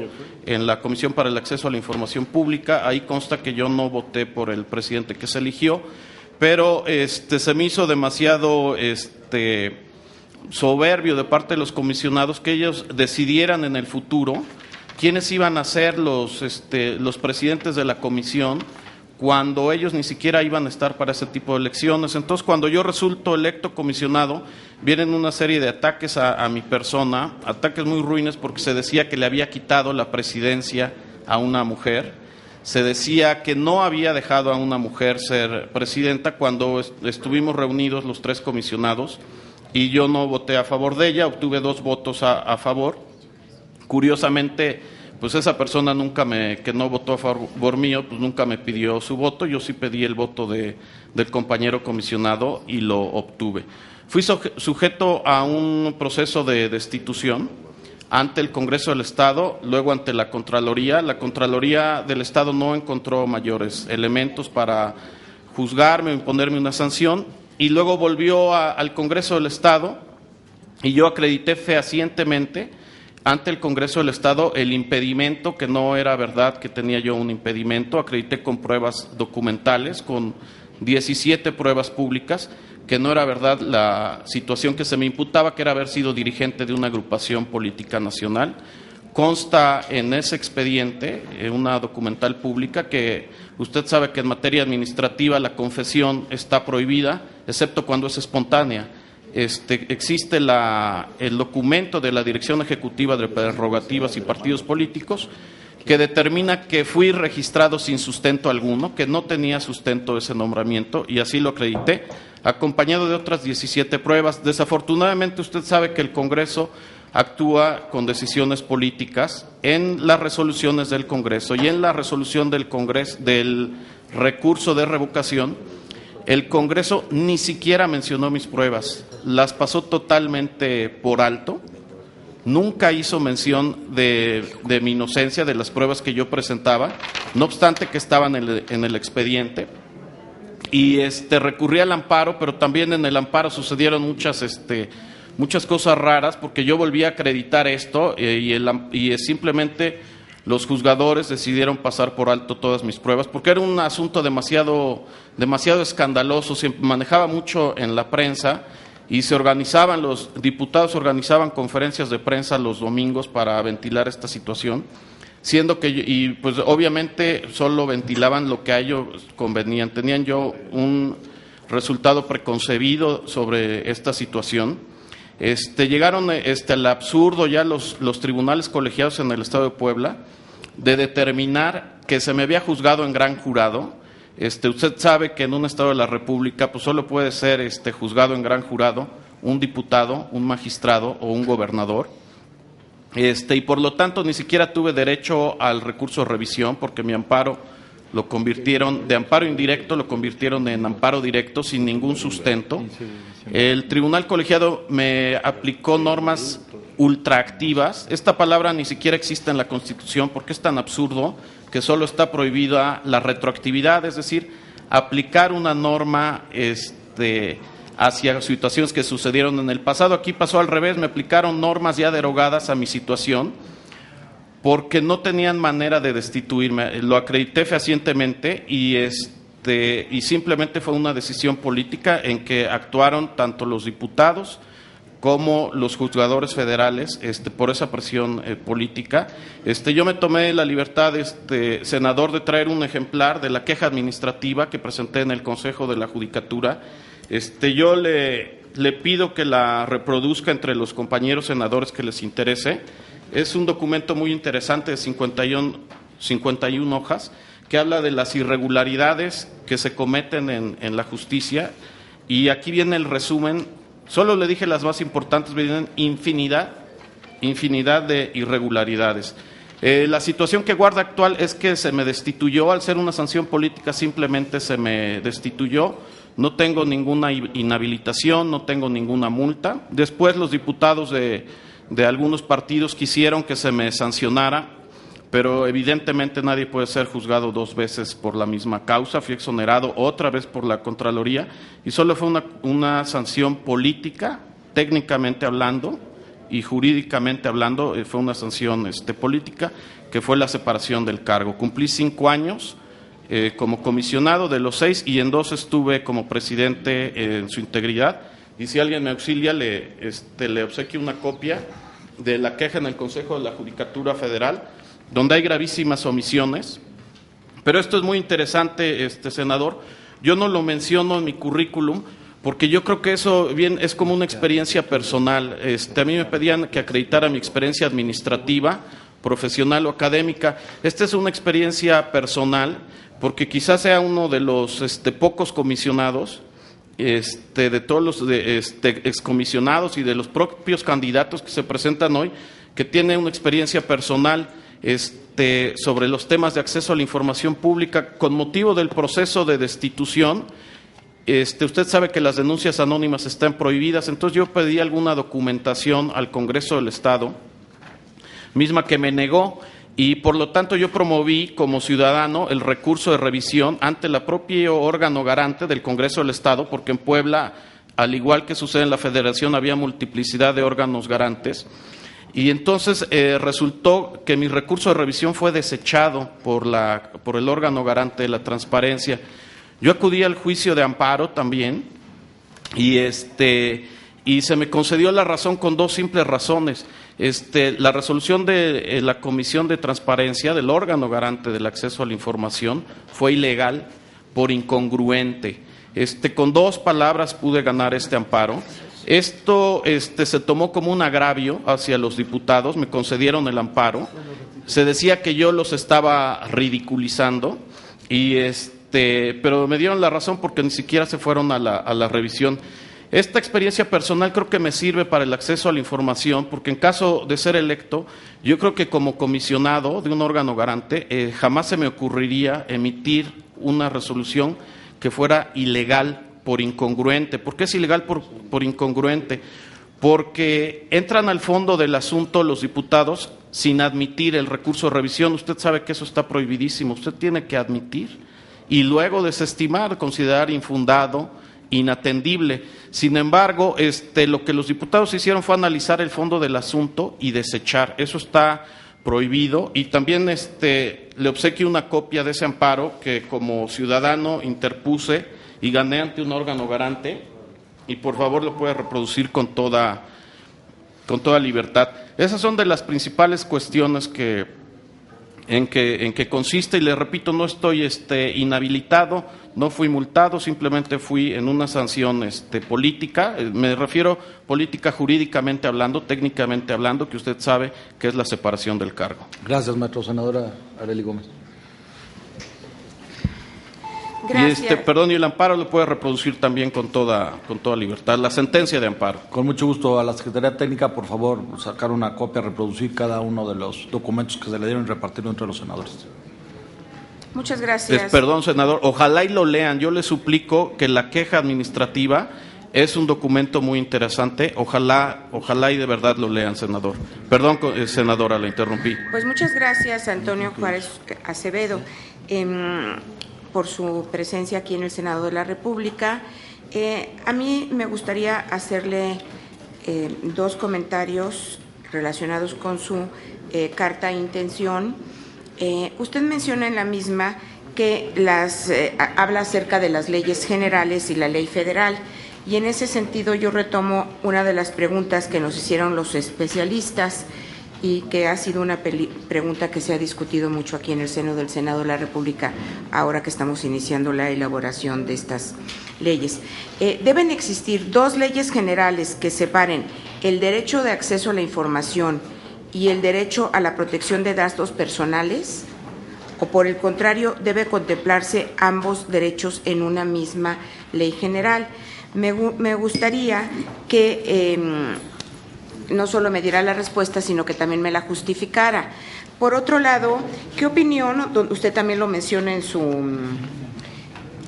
en la Comisión para el Acceso a la Información Pública. Ahí consta que yo no voté por el presidente que se eligió, pero se me hizo demasiado soberbio de parte de los comisionados que ellos decidieran en el futuro quiénes iban a ser los presidentes de la comisión, cuando ellos ni siquiera iban a estar para ese tipo de elecciones. Entonces, cuando yo resulto electo comisionado, vienen una serie de ataques a mi persona, ataques muy ruines, porque se decía que le había quitado la presidencia a una mujer, se decía que no había dejado a una mujer ser presidenta cuando estuvimos reunidos los 3 comisionados, y yo no voté a favor de ella, obtuve 2 votos a favor. Curiosamente, pues esa persona que no votó a favor mío, pues nunca me pidió su voto. Yo sí pedí el voto del compañero comisionado y lo obtuve. Fui sujeto a un proceso de destitución ante el Congreso del Estado, luego ante la Contraloría. La Contraloría del Estado no encontró mayores elementos para juzgarme o imponerme una sanción, y luego volvió al Congreso del Estado, y yo acredité fehacientemente ante el Congreso del Estado el impedimento, que no era verdad que tenía yo un impedimento. Acredité con pruebas documentales, con 17 pruebas públicas, que no era verdad la situación que se me imputaba, que era haber sido dirigente de una agrupación política nacional. Consta en ese expediente, una documental pública, que usted sabe que en materia administrativa la confesión está prohibida, excepto cuando es espontánea. Existe el documento de la Dirección Ejecutiva de Prerrogativas y Partidos Políticos, que determina que fui registrado sin sustento alguno, que no tenía sustento ese nombramiento, y así lo acredité, acompañado de otras 17 pruebas. Desafortunadamente, usted sabe que el Congreso actúa con decisiones políticas en las resoluciones del Congreso, y en la resolución del recurso de revocación, el Congreso ni siquiera mencionó mis pruebas, las pasó totalmente por alto, nunca hizo mención de mi inocencia, de las pruebas que yo presentaba, no obstante que estaban en el expediente, y recurrí al amparo, pero también en el amparo sucedieron muchas cosas raras, porque yo volví a acreditar esto y simplemente los juzgadores decidieron pasar por alto todas mis pruebas, porque era un asunto demasiado escandaloso, se manejaba mucho en la prensa, y los diputados organizaban conferencias de prensa los domingos para ventilar esta situación, siendo que, pues obviamente solo ventilaban lo que a ellos convenían. Tenían yo un resultado preconcebido sobre esta situación. Llegaron al absurdo ya los tribunales colegiados en el Estado de Puebla de determinar que se me había juzgado en gran jurado. Usted sabe que en un Estado de la República pues solo puede ser juzgado en gran jurado un diputado, un magistrado o un gobernador. Y por lo tanto ni siquiera tuve derecho al recurso de revisión, porque mi amparo lo convirtieron de amparo indirecto, lo convirtieron en amparo directo sin ningún sustento. El tribunal colegiado me aplicó normas ultraactivas. Esta palabra ni siquiera existe en la Constitución, porque es tan absurdo que solo está prohibida la retroactividad, es decir, aplicar una norma hacia situaciones que sucedieron en el pasado. Aquí pasó al revés, me aplicaron normas ya derogadas a mi situación, porque no tenían manera de destituirme. Lo acredité fehacientemente y simplemente fue una decisión política en que actuaron tanto los diputados como los juzgadores federales por esa presión política. Yo me tomé la libertad, senador, de traer un ejemplar de la queja administrativa que presenté en el Consejo de la Judicatura. Yo le pido que la reproduzca entre los compañeros senadores que les interese. Es un documento muy interesante de 51 hojas que habla de las irregularidades que se cometen en la justicia, y aquí viene el resumen. Solo le dije las más importantes, vienen infinidad de irregularidades. La situación que guarda actual es que se me destituyó, al ser una sanción política simplemente se me destituyó, no tengo ninguna inhabilitación, no tengo ninguna multa. Después los diputados de algunos partidos quisieron que se me sancionara, pero evidentemente nadie puede ser juzgado 2 veces por la misma causa. Fui exonerado otra vez por la Contraloría y solo fue una sanción política, técnicamente hablando y jurídicamente hablando, fue una sanción política, que fue la separación del cargo. Cumplí 5 años como comisionado, de los 6, y en 2 estuve como presidente en su integridad. Y si alguien me auxilia, le obsequio una copia de la queja en el Consejo de la Judicatura Federal, donde hay gravísimas omisiones. Pero esto es muy interesante, senador. Yo no lo menciono en mi currículum porque yo creo que eso bien es como una experiencia personal. A mí me pedían que acreditara mi experiencia administrativa, profesional o académica. Esta es una experiencia personal porque quizás sea uno de los pocos comisionados, de todos los excomisionados y de los propios candidatos que se presentan hoy, que tiene una experiencia personal sobre los temas de acceso a la información pública con motivo del proceso de destitución. Usted sabe que las denuncias anónimas están prohibidas, entonces yo pedí alguna documentación al Congreso del Estado, misma que me negó, y por lo tanto yo promoví como ciudadano el recurso de revisión ante el propio órgano garante del Congreso del Estado, porque en Puebla, al igual que sucede en la Federación, había multiplicidad de órganos garantes. Y entonces resultó que mi recurso de revisión fue desechado por el órgano garante de la transparencia. Yo acudí al juicio de amparo también y se me concedió la razón con 2 simples razones. La resolución de la Comisión de Transparencia del órgano garante del acceso a la información fue ilegal por incongruente. Con 2 palabras pude ganar este amparo. Esto se tomó como un agravio hacia los diputados, me concedieron el amparo, se decía que yo los estaba ridiculizando, pero me dieron la razón porque ni siquiera se fueron a la revisión. Esta experiencia personal creo que me sirve para el acceso a la información, porque en caso de ser electo, yo creo que como comisionado de un órgano garante, jamás se me ocurriría emitir una resolución que fuera ilegal por incongruente. ¿Por qué es ilegal por incongruente? Porque entran al fondo del asunto los diputados sin admitir el recurso de revisión. Usted sabe que eso está prohibidísimo. Usted tiene que admitir y luego desestimar, considerar infundado, inatendible. Sin embargo, lo que los diputados hicieron fue analizar el fondo del asunto y desechar. Eso está prohibido, y también le obsequio una copia de ese amparo que como ciudadano interpuse y gané ante un órgano garante, y por favor lo puede reproducir con toda libertad. Esas son de las principales cuestiones en que consiste, y le repito, no estoy inhabilitado, no fui multado, simplemente fui en una sanción política, me refiero política jurídicamente hablando, técnicamente hablando, que usted sabe que es la separación del cargo. Gracias, maestro. Senadora Arely Gómez. Gracias. Y el amparo lo puede reproducir también con toda libertad, la sentencia de amparo. Con mucho gusto. A la Secretaría Técnica, por favor, sacar una copia, reproducir cada uno de los documentos que se le dieron y repartirlo entre los senadores. Muchas gracias. Perdón, senador, ojalá y lo lean. Yo le suplico que la queja administrativa es un documento muy interesante. Ojalá y de verdad lo lean, senador. Perdón, senadora, la interrumpí. Pues muchas gracias, Antonio Juárez Acevedo, por su presencia aquí en el Senado de la República. A mí me gustaría hacerle 2 comentarios relacionados con su carta de intención. Usted menciona en la misma que habla acerca de las leyes generales y la ley federal, y en ese sentido yo retomo una de las preguntas que nos hicieron los especialistas y que ha sido una pregunta que se ha discutido mucho aquí en el seno del Senado de la República, ahora que estamos iniciando la elaboración de estas leyes. ¿Deben existir dos leyes generales que separen el derecho de acceso a la información y el derecho a la protección de datos personales? ¿O por el contrario, debe contemplarse ambos derechos en una misma ley general? Me gustaría que no solo me diera la respuesta, sino que también me la justificara. Por otro lado, ¿qué opinión, usted también lo menciona en su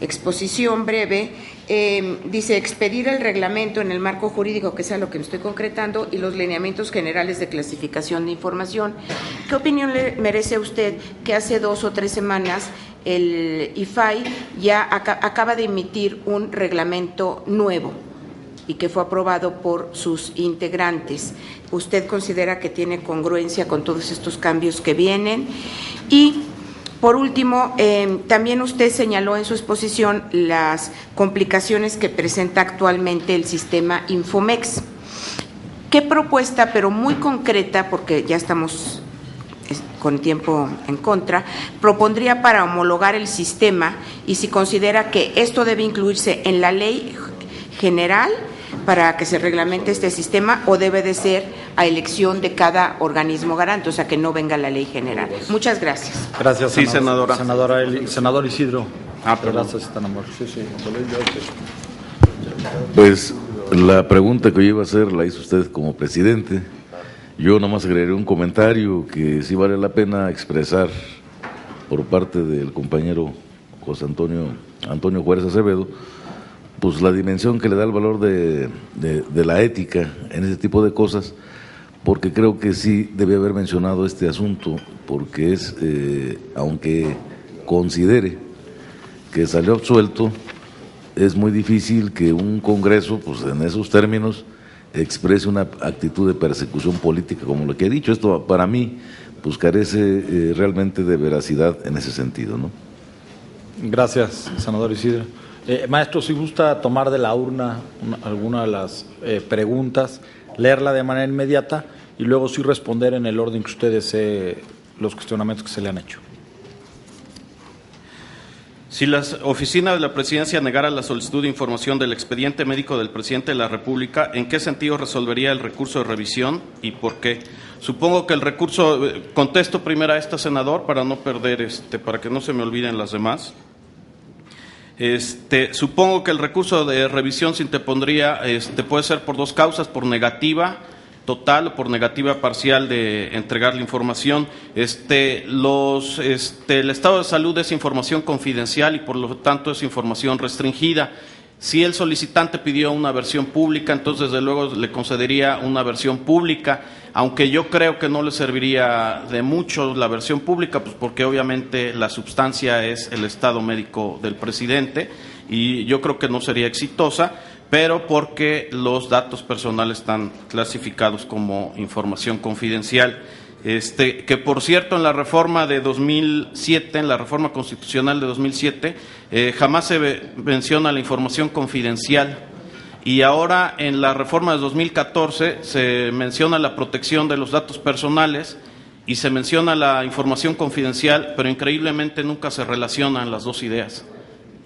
exposición breve, dice expedir el reglamento en el marco jurídico, que es a lo que me estoy concretando, y los lineamientos generales de clasificación de información? ¿Qué opinión le merece a usted que hace 2 o 3 semanas el IFAI ya acaba de emitir un reglamento nuevo y que fue aprobado por sus integrantes? ¿Usted considera que tiene congruencia con todos estos cambios que vienen? Y, por último, también usted señaló en su exposición las complicaciones que presenta actualmente el sistema Infomex. ¿Qué propuesta, pero muy concreta, porque ya estamos con tiempo en contra, propondría para homologar el sistema, y si considera que esto debe incluirse en la ley general para que se reglamente este sistema, o debe de ser a elección de cada organismo garante, o sea, que no venga la ley general? Muchas gracias. Gracias, sí, senadora. Senador Isidro. Gracias, Pues la pregunta que yo iba a hacer la hizo usted como presidente. Yo nomás agregaré un comentario que sí vale la pena expresar por parte del compañero José Antonio Juárez Acevedo, pues la dimensión que le da el valor de la ética en ese tipo de cosas, porque creo que sí debe haber mencionado este asunto, porque es, aunque considere que salió absuelto, es muy difícil que un Congreso, pues en esos términos, exprese una actitud de persecución política como lo que he dicho. Esto para mí pues carece realmente de veracidad en ese sentido, ¿no? Gracias, senador Isidro. Maestro, si gusta tomar de la urna alguna de las preguntas, leerla de manera inmediata y luego sí responder en el orden que usted desee los cuestionamientos que se le han hecho. Si la oficina de la Presidencia negara la solicitud de información del expediente médico del presidente de la República, ¿en qué sentido resolvería el recurso de revisión y por qué? Supongo que el recurso, contesto primero a esta, senador, para no perder, para que no se me olviden las demás. Supongo que el recurso de revisión se interpondría, puede ser por 2 causas, por negativa total o por negativa parcial de entregar la información. El estado de salud es información confidencial y por lo tanto es información restringida. Si el solicitante pidió una versión pública, entonces desde luego le concedería una versión pública, aunque yo creo que no le serviría de mucho la versión pública, pues porque obviamente la sustancia es el estado médico del presidente y yo creo que no sería exitosa, pero porque los datos personales están clasificados como información confidencial. Que por cierto, en la reforma de 2007, en la reforma constitucional de 2007, jamás se menciona la información confidencial, y ahora en la reforma de 2014 se menciona la protección de los datos personales y se menciona la información confidencial, pero increíblemente nunca se relacionan las dos ideas.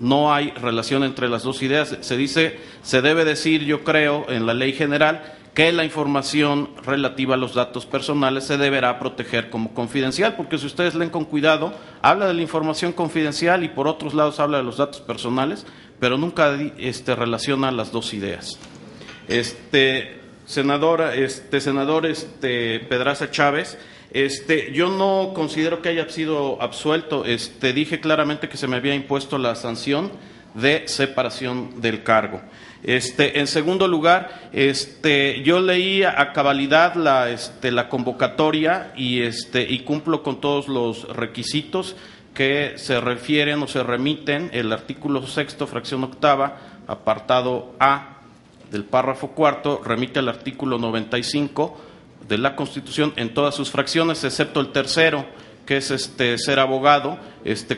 No hay relación entre las dos ideas. Se debe decir, yo creo, en la ley general, que la información relativa a los datos personales se deberá proteger como confidencial, porque si ustedes leen con cuidado, habla de la información confidencial y por otros lados habla de los datos personales, pero nunca relaciona las dos ideas. Senador Pedraza Chávez, yo no considero que haya sido absuelto. Dije claramente que se me había impuesto la sanción de separación del cargo. En segundo lugar, yo leí a cabalidad la convocatoria y cumplo con todos los requisitos que se refieren o se remiten. El artículo 6º, fracción 8ª, apartado A del párrafo 4º, remite al artículo 95, de la Constitución en todas sus fracciones, excepto el tercero, que es ser abogado.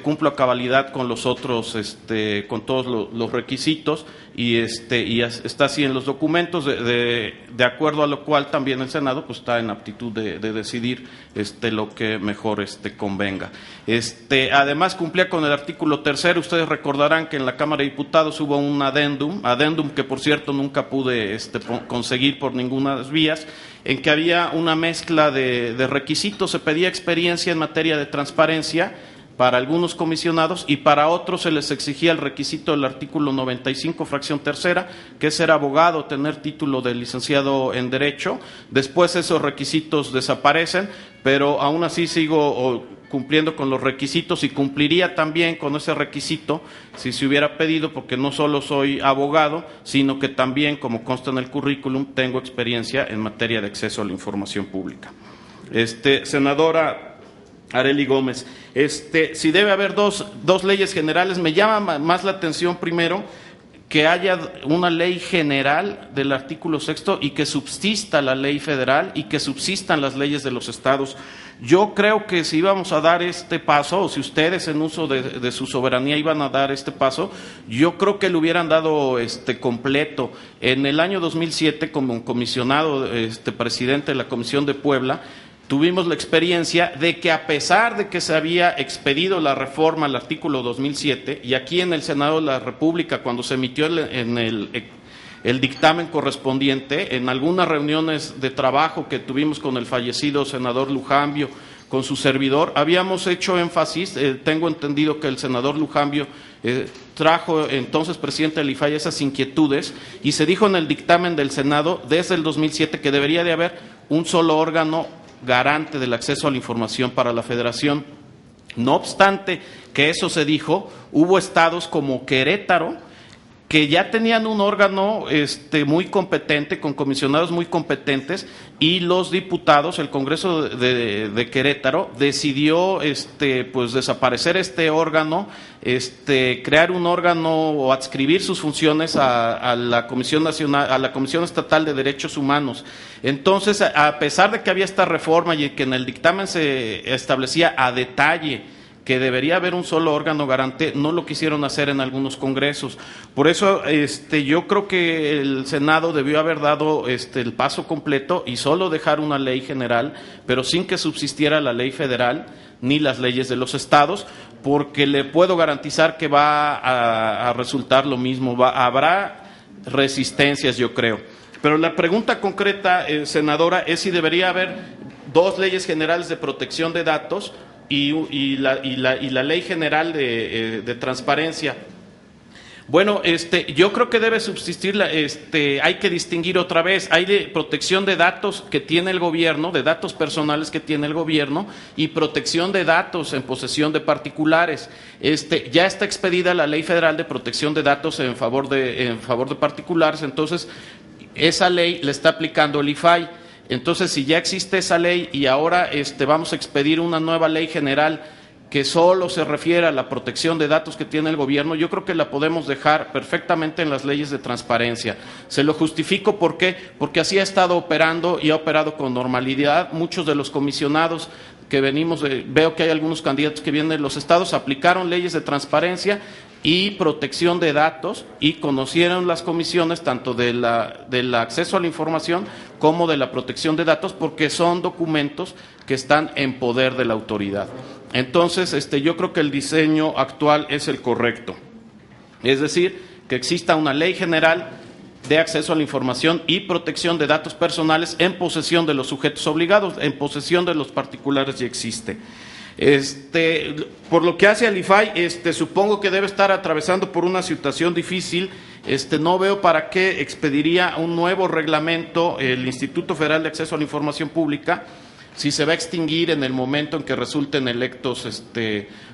Cumplo a cabalidad con los otros, con todos los requisitos, y está así en los documentos, de acuerdo a lo cual también el Senado pues está en aptitud de decidir lo que mejor convenga. Además cumplía con el artículo 3. Ustedes recordarán que en la Cámara de Diputados hubo un adendum que por cierto nunca pude conseguir por ninguna de las vías, en que había una mezcla de requisitos. Se pedía experiencia en materia de transparencia para algunos comisionados, y para otros se les exigía el requisito del artículo 95, fracción 3, que es ser abogado, tener título de licenciado en Derecho. Después esos requisitos desaparecen, pero aún así sigo cumpliendo con los requisitos, y cumpliría también con ese requisito si se hubiera pedido, porque no solo soy abogado, sino que también, como consta en el currículum, tengo experiencia en materia de acceso a la información pública. Senadora Arely Gómez, si debe haber dos leyes generales, me llama más la atención primero que haya una ley general del artículo 6 y que subsista la ley federal y que subsistan las leyes de los estados. Yo creo que si íbamos a dar este paso, o si ustedes en uso de su soberanía iban a dar este paso, yo creo que lo hubieran dado completo. En el año 2007, como comisionado, presidente de la Comisión de Puebla, tuvimos la experiencia de que, a pesar de que se había expedido la reforma al artículo 2007, y aquí en el Senado de la República, cuando se emitió el dictamen correspondiente, en algunas reuniones de trabajo que tuvimos con el fallecido senador Lujambio, con su servidor, habíamos hecho énfasis, tengo entendido que el senador Lujambio trajo, entonces presidente del IFAI, esas inquietudes, y se dijo en el dictamen del Senado desde el 2007 que debería de haber un solo órgano garante del acceso a la información para la Federación. No obstante que eso se dijo, hubo estados como Querétaro que ya tenían un órgano muy competente, con comisionados muy competentes, y los diputados, el Congreso de Querétaro decidió pues desaparecer este órgano, crear un órgano o adscribir sus funciones a la Comisión Nacional, a la Comisión Estatal de Derechos Humanos. Entonces, a pesar de que había esta reforma y que en el dictamen se establecía a detalle que debería haber un solo órgano garante, no lo quisieron hacer en algunos congresos. Por eso yo creo que el Senado debió haber dado el paso completo y solo dejar una ley general, pero sin que subsistiera la ley federal ni las leyes de los estados, porque le puedo garantizar que va a resultar lo mismo, habrá resistencias, yo creo. Pero la pregunta concreta, senadora, es si debería haber dos leyes generales de protección de datos y la ley general de transparencia. Bueno, yo creo que debe subsistir, hay que distinguir otra vez, hay protección de datos que tiene el gobierno, de datos personales que tiene el gobierno, y protección de datos en posesión de particulares. Ya está expedida la Ley Federal de Protección de Datos en favor de particulares, entonces esa ley le está aplicando el IFAI. Entonces, si ya existe esa ley y ahora vamos a expedir una nueva ley general que solo se refiere a la protección de datos que tiene el gobierno, yo creo que la podemos dejar perfectamente en las leyes de transparencia. Se lo justifico, ¿por qué? Porque así ha estado operando y ha operado con normalidad. Muchos de los comisionados que venimos, veo que hay algunos candidatos que vienen de los estados, aplicaron leyes de transparencia y protección de datos, y conocieron las comisiones tanto del acceso a la información como de la protección de datos, porque son documentos que están en poder de la autoridad. Entonces, yo creo que el diseño actual es el correcto, es decir, que exista una ley general de acceso a la información y protección de datos personales en posesión de los sujetos obligados. En posesión de los particulares ya existe. Por lo que hace al IFAI, supongo que debe estar atravesando por una situación difícil. No veo para qué expediría un nuevo reglamento el Instituto Federal de Acceso a la Información Pública, si se va a extinguir en el momento en que resulten electos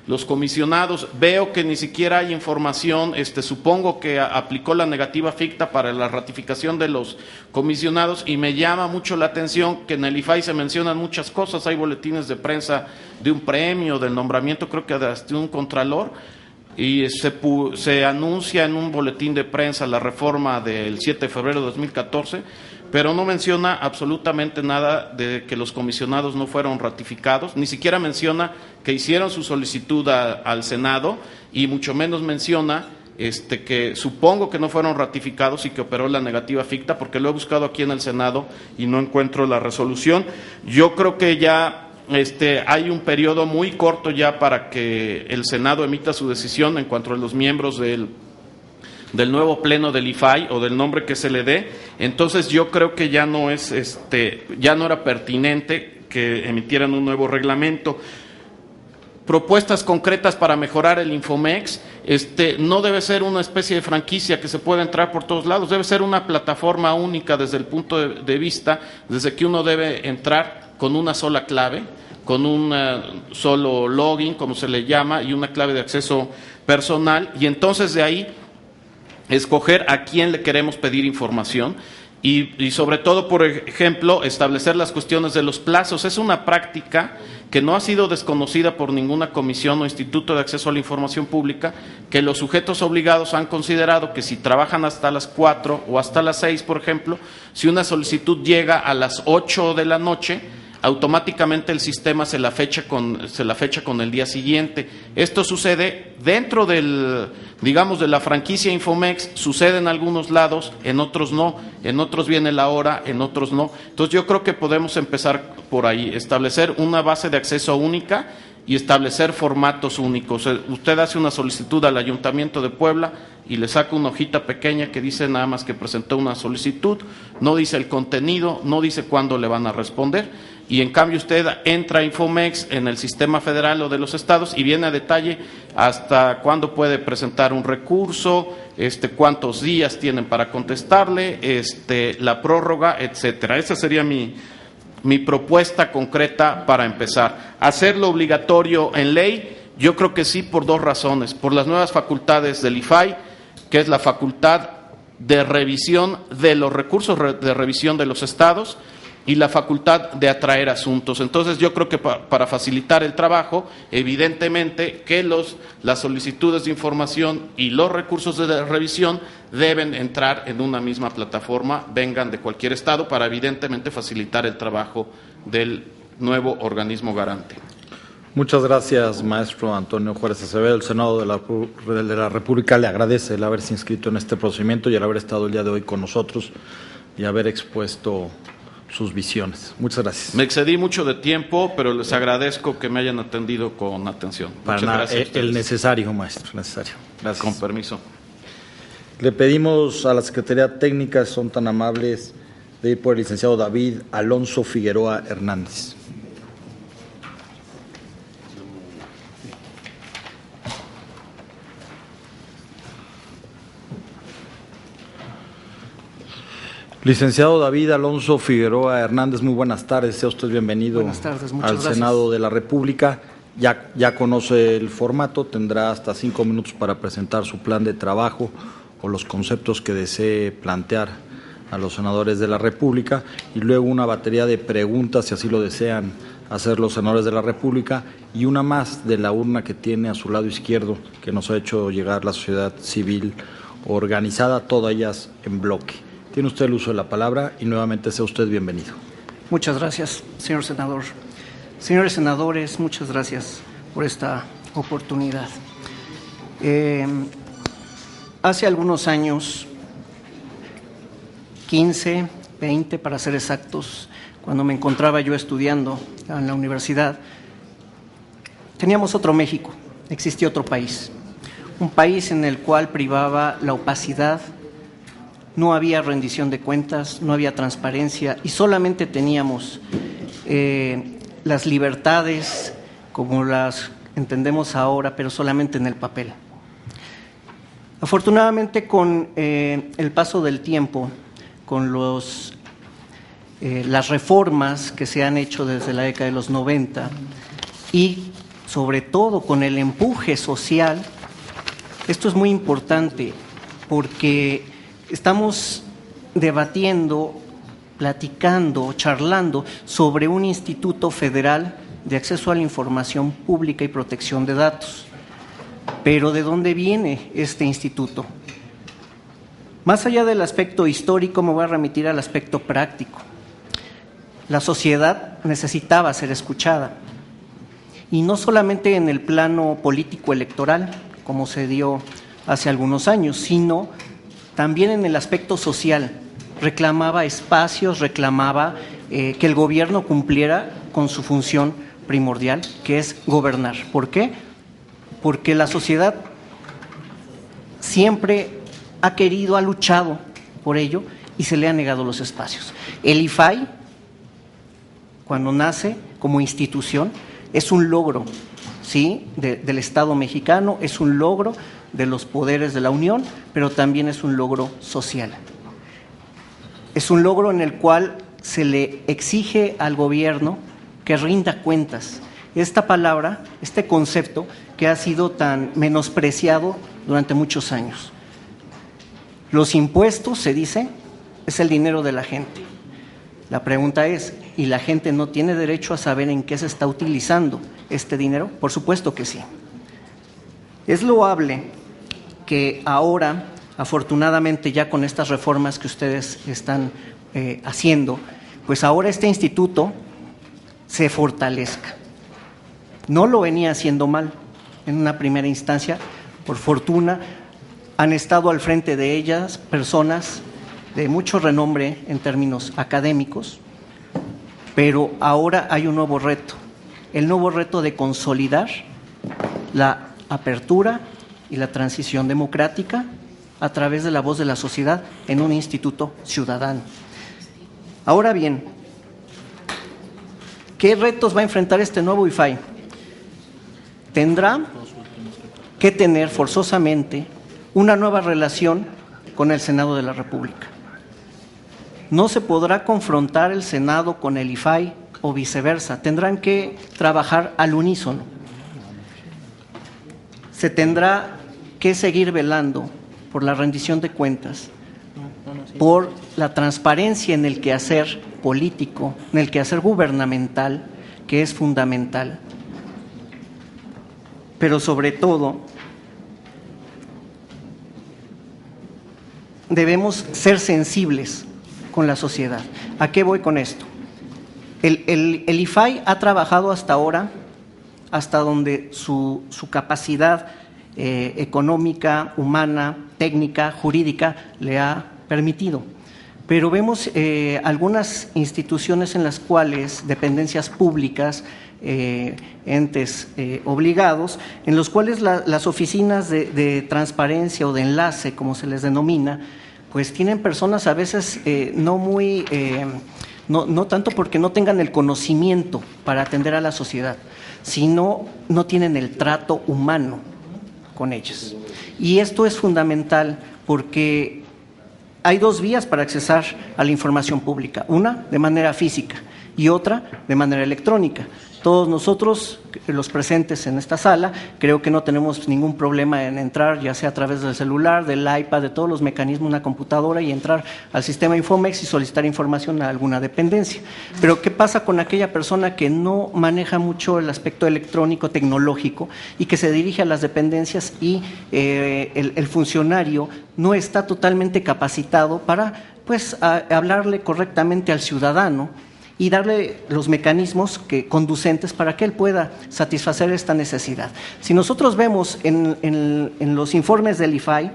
los comisionados. Veo que ni siquiera hay información, supongo que aplicó la negativa ficta para la ratificación de los comisionados, y me llama mucho la atención que en el IFAI se mencionan muchas cosas. Hay boletines de prensa de un premio, del nombramiento, creo que de un contralor, y se anuncia en un boletín de prensa la reforma del 7 de febrero de 2014, pero no menciona absolutamente nada de que los comisionados no fueron ratificados, ni siquiera menciona que hicieron su solicitud al Senado y mucho menos menciona que supongo que no fueron ratificados y que operó la negativa ficta, porque lo he buscado aquí en el Senado y no encuentro la resolución. Yo creo que ya hay un periodo muy corto ya para que el Senado emita su decisión en cuanto a los miembros del nuevo pleno del IFAI o del nombre que se le dé. Entonces yo creo que ya no es ya no era pertinente que emitieran un nuevo reglamento. Propuestas concretas para mejorar el Infomex, no debe ser una especie de franquicia que se pueda entrar por todos lados, debe ser una plataforma única desde el punto de vista, desde que uno debe entrar con una sola clave, con un solo login, como se le llama, y una clave de acceso personal, y entonces de ahí escoger a quién le queremos pedir información. Y sobre todo, por ejemplo, establecer las cuestiones de los plazos. Es una práctica que no ha sido desconocida por ninguna comisión o instituto de acceso a la información pública, que los sujetos obligados han considerado que si trabajan hasta las 4 o hasta las 6, por ejemplo, si una solicitud llega a las 8 de la noche, automáticamente el sistema se la fecha con el día siguiente. Esto sucede dentro digamos, de la franquicia Infomex, sucede en algunos lados, en otros no, en otros viene la hora, en otros no. Entonces yo creo que podemos empezar por ahí, establecer una base de acceso única y establecer formatos únicos. Usted hace una solicitud al Ayuntamiento de Puebla y le saca una hojita pequeña que dice nada más que presentó una solicitud, no dice el contenido, no dice cuándo le van a responder. Y en cambio usted entra a Infomex en el sistema federal o de los estados y viene a detalle hasta cuándo puede presentar un recurso, cuántos días tienen para contestarle, la prórroga, etcétera. Esa sería mi propuesta concreta para empezar. Hacerlo obligatorio en ley, yo creo que sí, por dos razones. Por las nuevas facultades del IFAI, que es la facultad de revisión de los recursos de revisión de los estados, y la facultad de atraer asuntos. Entonces yo creo que para facilitar el trabajo, evidentemente que las solicitudes de información y los recursos de revisión deben entrar en una misma plataforma, vengan de cualquier estado, para evidentemente facilitar el trabajo del nuevo organismo garante. Muchas gracias, maestro Antonio Juárez Acevedo. El Senado de la República le agradece el haberse inscrito en este procedimiento y el haber estado el día de hoy con nosotros y haber expuesto sus visiones. Muchas gracias. Me excedí mucho de tiempo, pero les agradezco que me hayan atendido con atención. Para nada, el necesario, maestro, necesario. Gracias. Con permiso. Le pedimos a la Secretaría Técnica, son tan amables, de ir por el licenciado David Alonso Figueroa Hernández. Licenciado David Alonso Figueroa Hernández, muy buenas tardes, sea usted bienvenido. Buenas tardes, muchas gracias. Senado de la República. Ya conoce el formato, tendrá hasta 5 minutos para presentar su plan de trabajo o los conceptos que desee plantear a los senadores de la República y luego una batería de preguntas, si así lo desean hacer los senadores de la República, y una más de la urna que tiene a su lado izquierdo, que nos ha hecho llegar la sociedad civil organizada, todas ellas en bloque. Tiene usted el uso de la palabra y nuevamente sea usted bienvenido. Muchas gracias, señor senador. Señores senadores, muchas gracias por esta oportunidad. Hace algunos años, 15, 20 para ser exactos, cuando me encontraba yo estudiando en la universidad, teníamos otro México, existía otro país. Un país en el cual privaba la opacidad. No había rendición de cuentas, no había transparencia y solamente teníamos las libertades como las entendemos ahora, pero solamente en el papel. Afortunadamente, con el paso del tiempo, con las reformas que se han hecho desde la década de los 90 y sobre todo con el empuje social, esto es muy importante porque estamos debatiendo, platicando, charlando sobre un Instituto Federal de Acceso a la Información Pública y Protección de Datos. Pero ¿de dónde viene este instituto? Más allá del aspecto histórico, me voy a remitir al aspecto práctico. La sociedad necesitaba ser escuchada, y no solamente en el plano político electoral, como se dio hace algunos años, sino también en el aspecto social. Reclamaba espacios, reclamaba que el gobierno cumpliera con su función primordial, que es gobernar. ¿Por qué? Porque la sociedad siempre ha querido, ha luchado por ello y se le han negado los espacios. El IFAI, cuando nace como institución, es un logro, ¿sí?, del Estado mexicano, es un logro de los poderes de la Unión, pero también es un logro social. Es un logro en el cual se le exige al gobierno que rinda cuentas. Esta palabra, este concepto que ha sido tan menospreciado durante muchos años. Los impuestos, se dice, es el dinero de la gente. La pregunta es, ¿y la gente no tiene derecho a saber en qué se está utilizando este dinero? Por supuesto que sí. Es loable que ahora, afortunadamente ya con estas reformas que ustedes están haciendo, pues ahora este instituto se fortalezca. No lo venía haciendo mal en una primera instancia, por fortuna han estado al frente de ellas personas de mucho renombre en términos académicos, pero ahora hay un nuevo reto, el nuevo reto de consolidar la apertura y la transición democrática a través de la voz de la sociedad en un instituto ciudadano. Ahora bien, ¿qué retos va a enfrentar este nuevo IFAI? Tendrá que tener forzosamente una nueva relación con el Senado de la República. No se podrá confrontar el Senado con el IFAI o viceversa, tendrán que trabajar al unísono. Se tendrá que seguir velando por la rendición de cuentas, por la transparencia en el quehacer político, en el quehacer gubernamental, que es fundamental. Pero sobre todo, debemos ser sensibles con la sociedad. ¿A qué voy con esto? El IFAI ha trabajado hasta ahora, hasta donde su capacidad económica, humana, técnica, jurídica le ha permitido. Pero vemos algunas instituciones en las cuales, dependencias públicas, entes obligados, en los cuales las oficinas de transparencia o de enlace, como se les denomina, pues tienen personas a veces no tanto porque no tengan el conocimiento para atender a la sociedad, sino no tienen el trato humano con ellas. Y esto es fundamental porque hay dos vías para accesar a la información pública, una de manera física y otra de manera electrónica. Todos nosotros, los presentes en esta sala, creo que no tenemos ningún problema en entrar, ya sea a través del celular, del iPad, de todos los mecanismos de una computadora y entrar al sistema Infomex y solicitar información a alguna dependencia. Pero ¿qué pasa con aquella persona que no maneja mucho el aspecto electrónico, tecnológico, y que se dirige a las dependencias y el funcionario no está totalmente capacitado para hablarle correctamente al ciudadano y darle los mecanismos conducentes para que él pueda satisfacer esta necesidad? Si nosotros vemos en los informes del IFAI,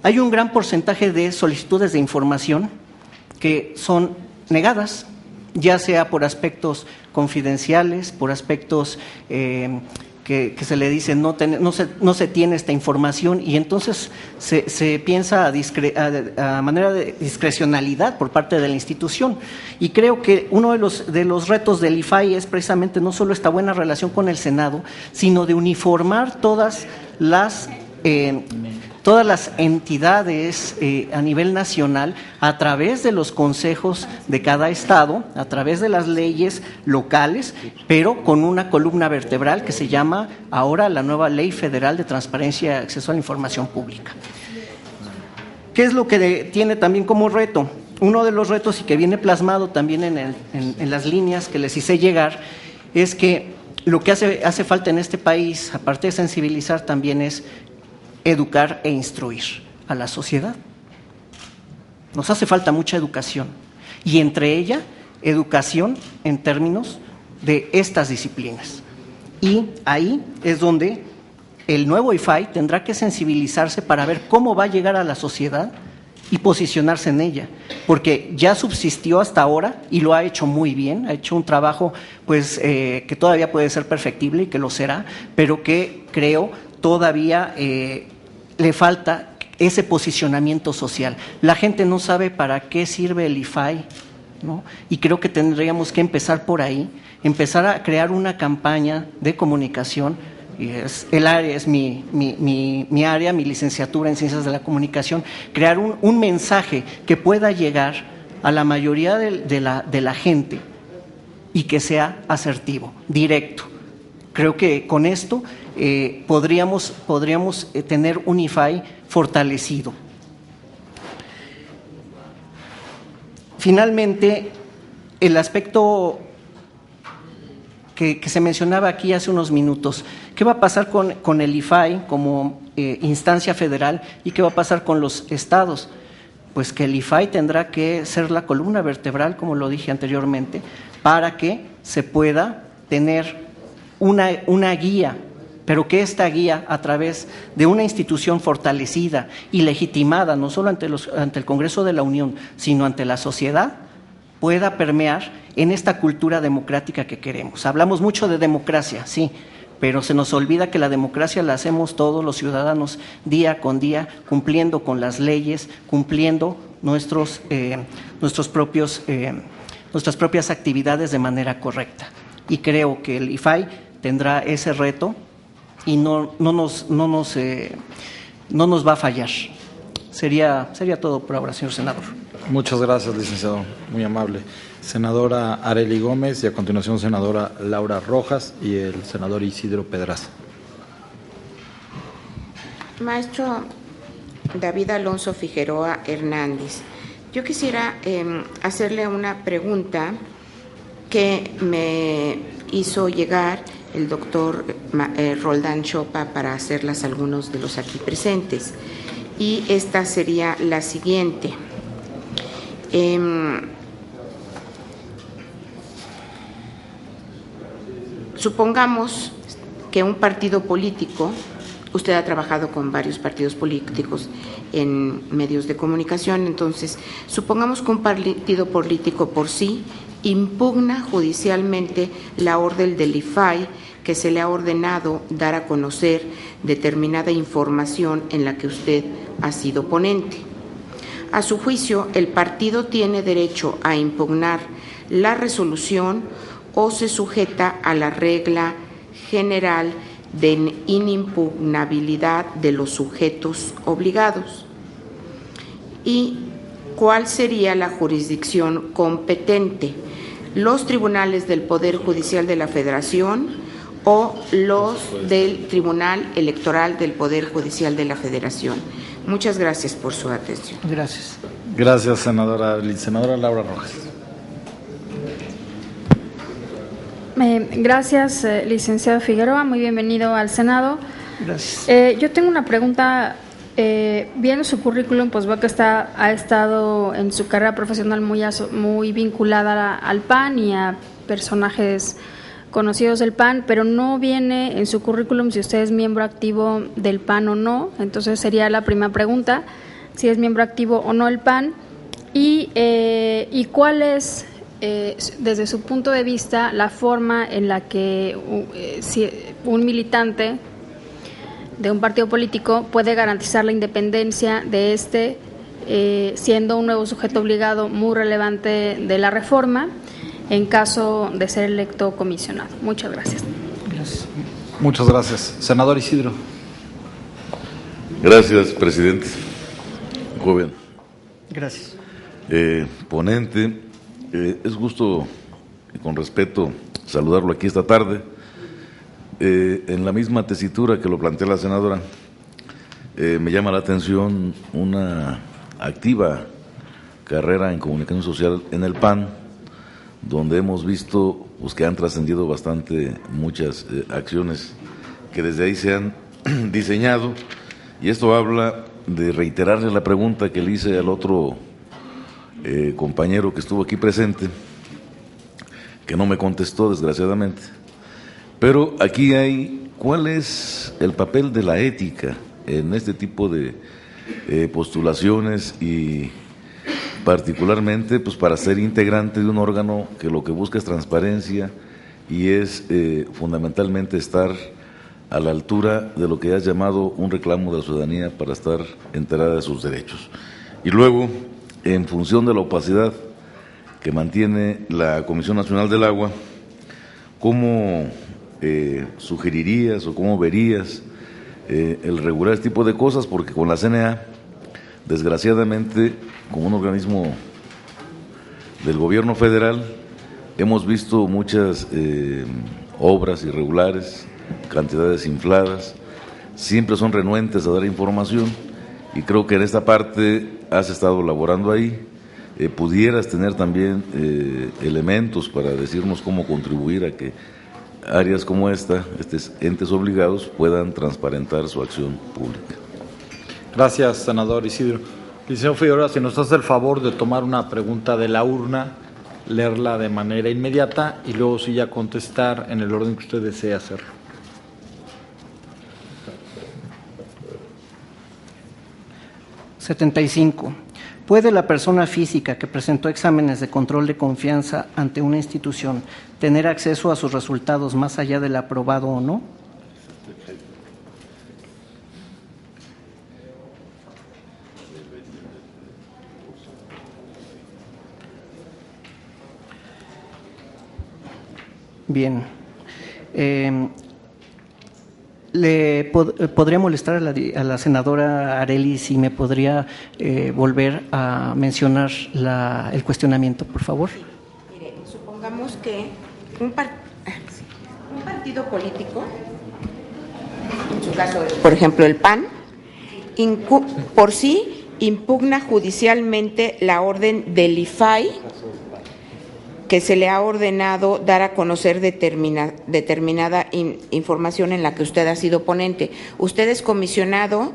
hay un gran porcentaje de solicitudes de información que son negadas, ya sea por aspectos confidenciales, por aspectos que se le dice no se tiene esta información, y entonces se piensa a manera de discrecionalidad por parte de la institución. Y creo que uno de los retos del IFAI es precisamente no solo esta buena relación con el Senado, sino de uniformar todas las entidades a nivel nacional a través de los consejos de cada estado, a través de las leyes locales, pero con una columna vertebral que se llama ahora la nueva Ley Federal de Transparencia y Acceso a la Información Pública. ¿Qué es lo que tiene también como reto? Uno de los retos, y que viene plasmado también en las líneas que les hice llegar, es que lo que hace falta en este país, aparte de sensibilizar, también es educar e instruir a la sociedad. Nos hace falta mucha educación y entre ella educación en términos de estas disciplinas. Y ahí es donde el nuevo IFAI tendrá que sensibilizarse para ver cómo va a llegar a la sociedad y posicionarse en ella, porque ya subsistió hasta ahora y lo ha hecho muy bien, ha hecho un trabajo pues que todavía puede ser perfectible y que lo será, pero que creo todavía le falta ese posicionamiento social. La gente no sabe para qué sirve el IFAI, ¿no? Y creo que tendríamos que empezar por ahí, empezar a crear una campaña de comunicación. Y el área es mi área, mi licenciatura en Ciencias de la Comunicación, crear un mensaje que pueda llegar a la mayoría de la gente y que sea asertivo, directo. Creo que con esto podríamos tener un IFAI fortalecido. Finalmente, el aspecto que se mencionaba aquí hace unos minutos, ¿qué va a pasar con el IFAI como instancia federal y qué va a pasar con los estados? Pues que el IFAI tendrá que ser la columna vertebral, como lo dije anteriormente, para que se pueda tener una guía, pero que esta guía, a través de una institución fortalecida y legitimada, no solo ante el Congreso de la Unión, sino ante la sociedad, pueda permear en esta cultura democrática que queremos. Hablamos mucho de democracia, sí, pero se nos olvida que la democracia la hacemos todos los ciudadanos día con día, cumpliendo con las leyes, cumpliendo nuestras propias actividades de manera correcta. Y creo que el IFAI tendrá ese reto y no nos va a fallar. Sería todo por ahora, señor senador. Muchas gracias, licenciado, muy amable. Senadora Arely Gómez y a continuación senadora Laura Rojas y el senador Isidro Pedraza. Maestro David Alonso Figueroa Hernández, yo quisiera hacerle una pregunta que me hizo llegar el doctor Roldán Chopa para hacerlas a algunos de los aquí presentes. Y esta sería la siguiente. Supongamos que un partido político, usted ha trabajado con varios partidos políticos en medios de comunicación, entonces, supongamos que un partido político por sí impugna judicialmente la orden del IFAI que se le ha ordenado dar a conocer determinada información en la que usted ha sido ponente. A su juicio, ¿el partido tiene derecho a impugnar la resolución o se sujeta a la regla general de inimpugnabilidad de los sujetos obligados? ¿Y cuál sería la jurisdicción competente? ¿Los tribunales del Poder Judicial de la Federación o los del Tribunal Electoral del Poder Judicial de la Federación? Muchas gracias por su atención. Gracias. Gracias, senadora. Senadora Laura Rojas. Gracias, licenciado Figueroa. Muy bienvenido al Senado. Gracias. Yo tengo una pregunta. Viendo su currículum, pues veo que ha estado en su carrera profesional muy vinculada al PAN y a personajes conocidos del PAN, pero no viene en su currículum si usted es miembro activo del PAN o no. Entonces sería la primera pregunta, si es miembro activo o no del PAN y cuál es, desde su punto de vista, la forma en la que si un militante de un partido político puede garantizar la independencia de siendo un nuevo sujeto obligado muy relevante de la reforma en caso de ser electo comisionado. Muchas gracias. Gracias. Muchas gracias. Senador Isidro. Gracias, presidente. Joven. Gracias. Ponente, es gusto y con respeto saludarlo aquí esta tarde. En la misma tesitura que lo plantea la senadora, me llama la atención una activa carrera en comunicación social en el PAN, donde hemos visto pues, que han trascendido bastante muchas acciones que desde ahí se han diseñado, y esto habla de reiterarle la pregunta que le hice al otro compañero que estuvo aquí presente, que no me contestó desgraciadamente. Pero aquí hay, ¿cuál es el papel de la ética en este tipo de postulaciones y particularmente pues para ser integrante de un órgano que lo que busca es transparencia y es fundamentalmente estar a la altura de lo que has llamado un reclamo de la ciudadanía para estar enterada de sus derechos? Y luego, en función de la opacidad que mantiene la Comisión Nacional del Agua, ¿cómo sugerirías o cómo verías el regular este tipo de cosas? Porque con la CNA, desgraciadamente, como un organismo del gobierno federal, hemos visto muchas obras irregulares, cantidades infladas, siempre son renuentes a dar información y creo que en esta parte has estado laborando ahí. Pudieras tener también elementos para decirnos cómo contribuir a que áreas como esta, estos entes obligados, puedan transparentar su acción pública. Gracias, senador Isidro. Licenciado Figueroa, si nos hace el favor de tomar una pregunta de la urna, leerla de manera inmediata y luego sí ya contestar en el orden que usted desee hacerlo. (75) ¿Puede la persona física que presentó exámenes de control de confianza ante una institución tener acceso a sus resultados más allá del aprobado o no? Bien. ¿Podría molestar a la senadora Arely si me podría volver a mencionar el cuestionamiento, por favor? Mire, supongamos que un partido político, en su caso, por ejemplo, el PAN, por sí impugna judicialmente la orden del IFAI que se le ha ordenado dar a conocer determinada información en la que usted ha sido ponente. Usted es comisionado,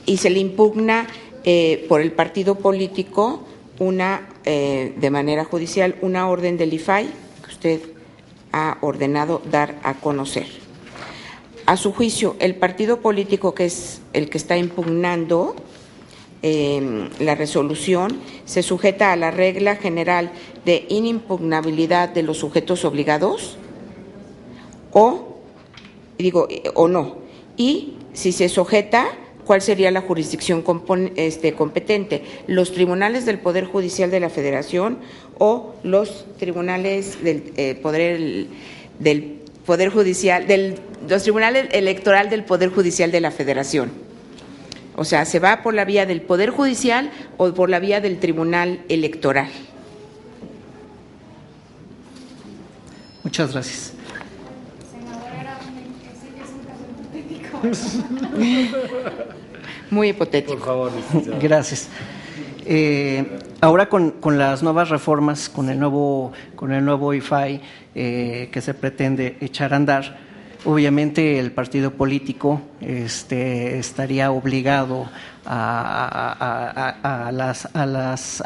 y se le impugna por el partido político de manera judicial una orden del IFAI que usted ha ordenado dar a conocer. A su juicio, el partido político que es el que está impugnando la resolución se sujeta a la regla general de inimpugnabilidad de los sujetos obligados o no. Y si se sujeta, ¿cuál sería la jurisdicción competente? ¿Los tribunales del Poder Judicial de la Federación o los tribunales del Poder Judicial, los tribunales electoral del Poder Judicial de la Federación? O sea, ¿se va por la vía del Poder Judicial o por la vía del Tribunal Electoral? Muchas gracias. Muy hipotético. Por favor, licenciado. Gracias. Ahora con las nuevas reformas, con el nuevo IFAI que se pretende echar a andar, obviamente el partido político estaría obligado a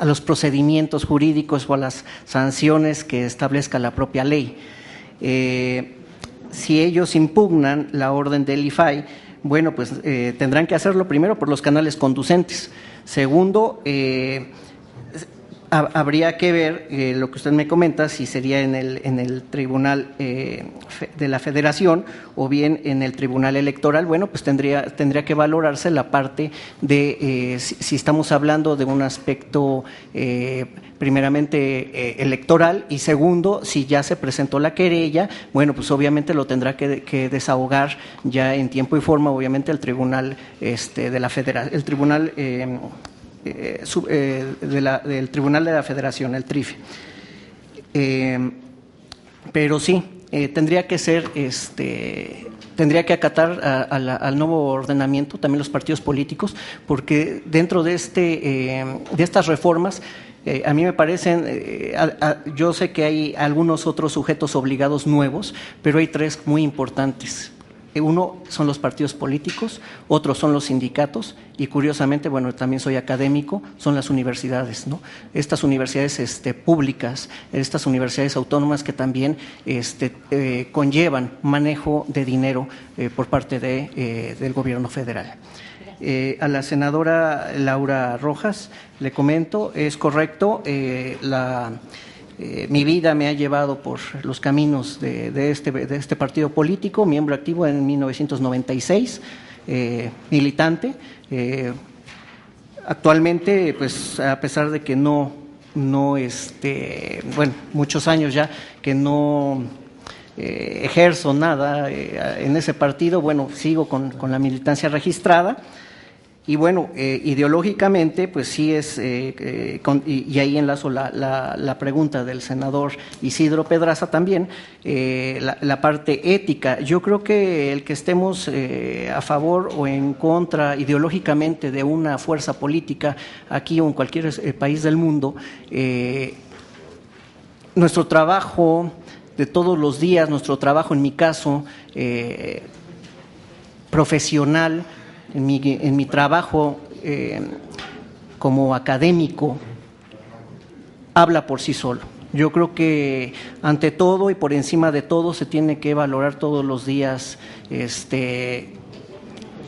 los procedimientos jurídicos o a las sanciones que establezca la propia ley. Si ellos impugnan la orden del IFAI, bueno, pues tendrán que hacerlo primero por los canales conducentes. Segundo, habría que ver lo que usted me comenta, si sería en el Tribunal de la Federación o bien en el Tribunal Electoral. Bueno, pues tendría que valorarse la parte de si estamos hablando de un aspecto primeramente electoral y segundo, si ya se presentó la querella, bueno, pues obviamente lo tendrá que desahogar ya en tiempo y forma, obviamente el Tribunal de la Federación, el Tribunal del Tribunal de la Federación, el TRIFE. Pero sí, tendría que ser, tendría que acatar al nuevo ordenamiento también los partidos políticos, porque dentro de estas reformas, a mí me parecen, yo sé que hay algunos otros sujetos obligados nuevos, pero hay tres muy importantes. Uno son los partidos políticos, otros son los sindicatos y curiosamente, bueno, también soy académico, son las universidades, ¿no? Estas universidades públicas, estas universidades autónomas que también conllevan manejo de dinero por parte del gobierno federal. A la senadora Laura Rojas le comento, es correcto, mi vida me ha llevado por los caminos de este partido político, miembro activo en 1996, militante. Actualmente, pues a pesar de que muchos años ya que no ejerzo nada en ese partido, bueno, sigo con la militancia registrada. Y bueno, ideológicamente, pues sí es, y ahí enlazo la pregunta del senador Isidro Pedraza también, la parte ética. Yo creo que el que estemos a favor o en contra ideológicamente de una fuerza política aquí o en cualquier país del mundo, nuestro trabajo de todos los días, nuestro trabajo, en mi caso, profesional, en mi trabajo como académico, habla por sí solo. Yo creo que ante todo y por encima de todo se tiene que valorar todos los días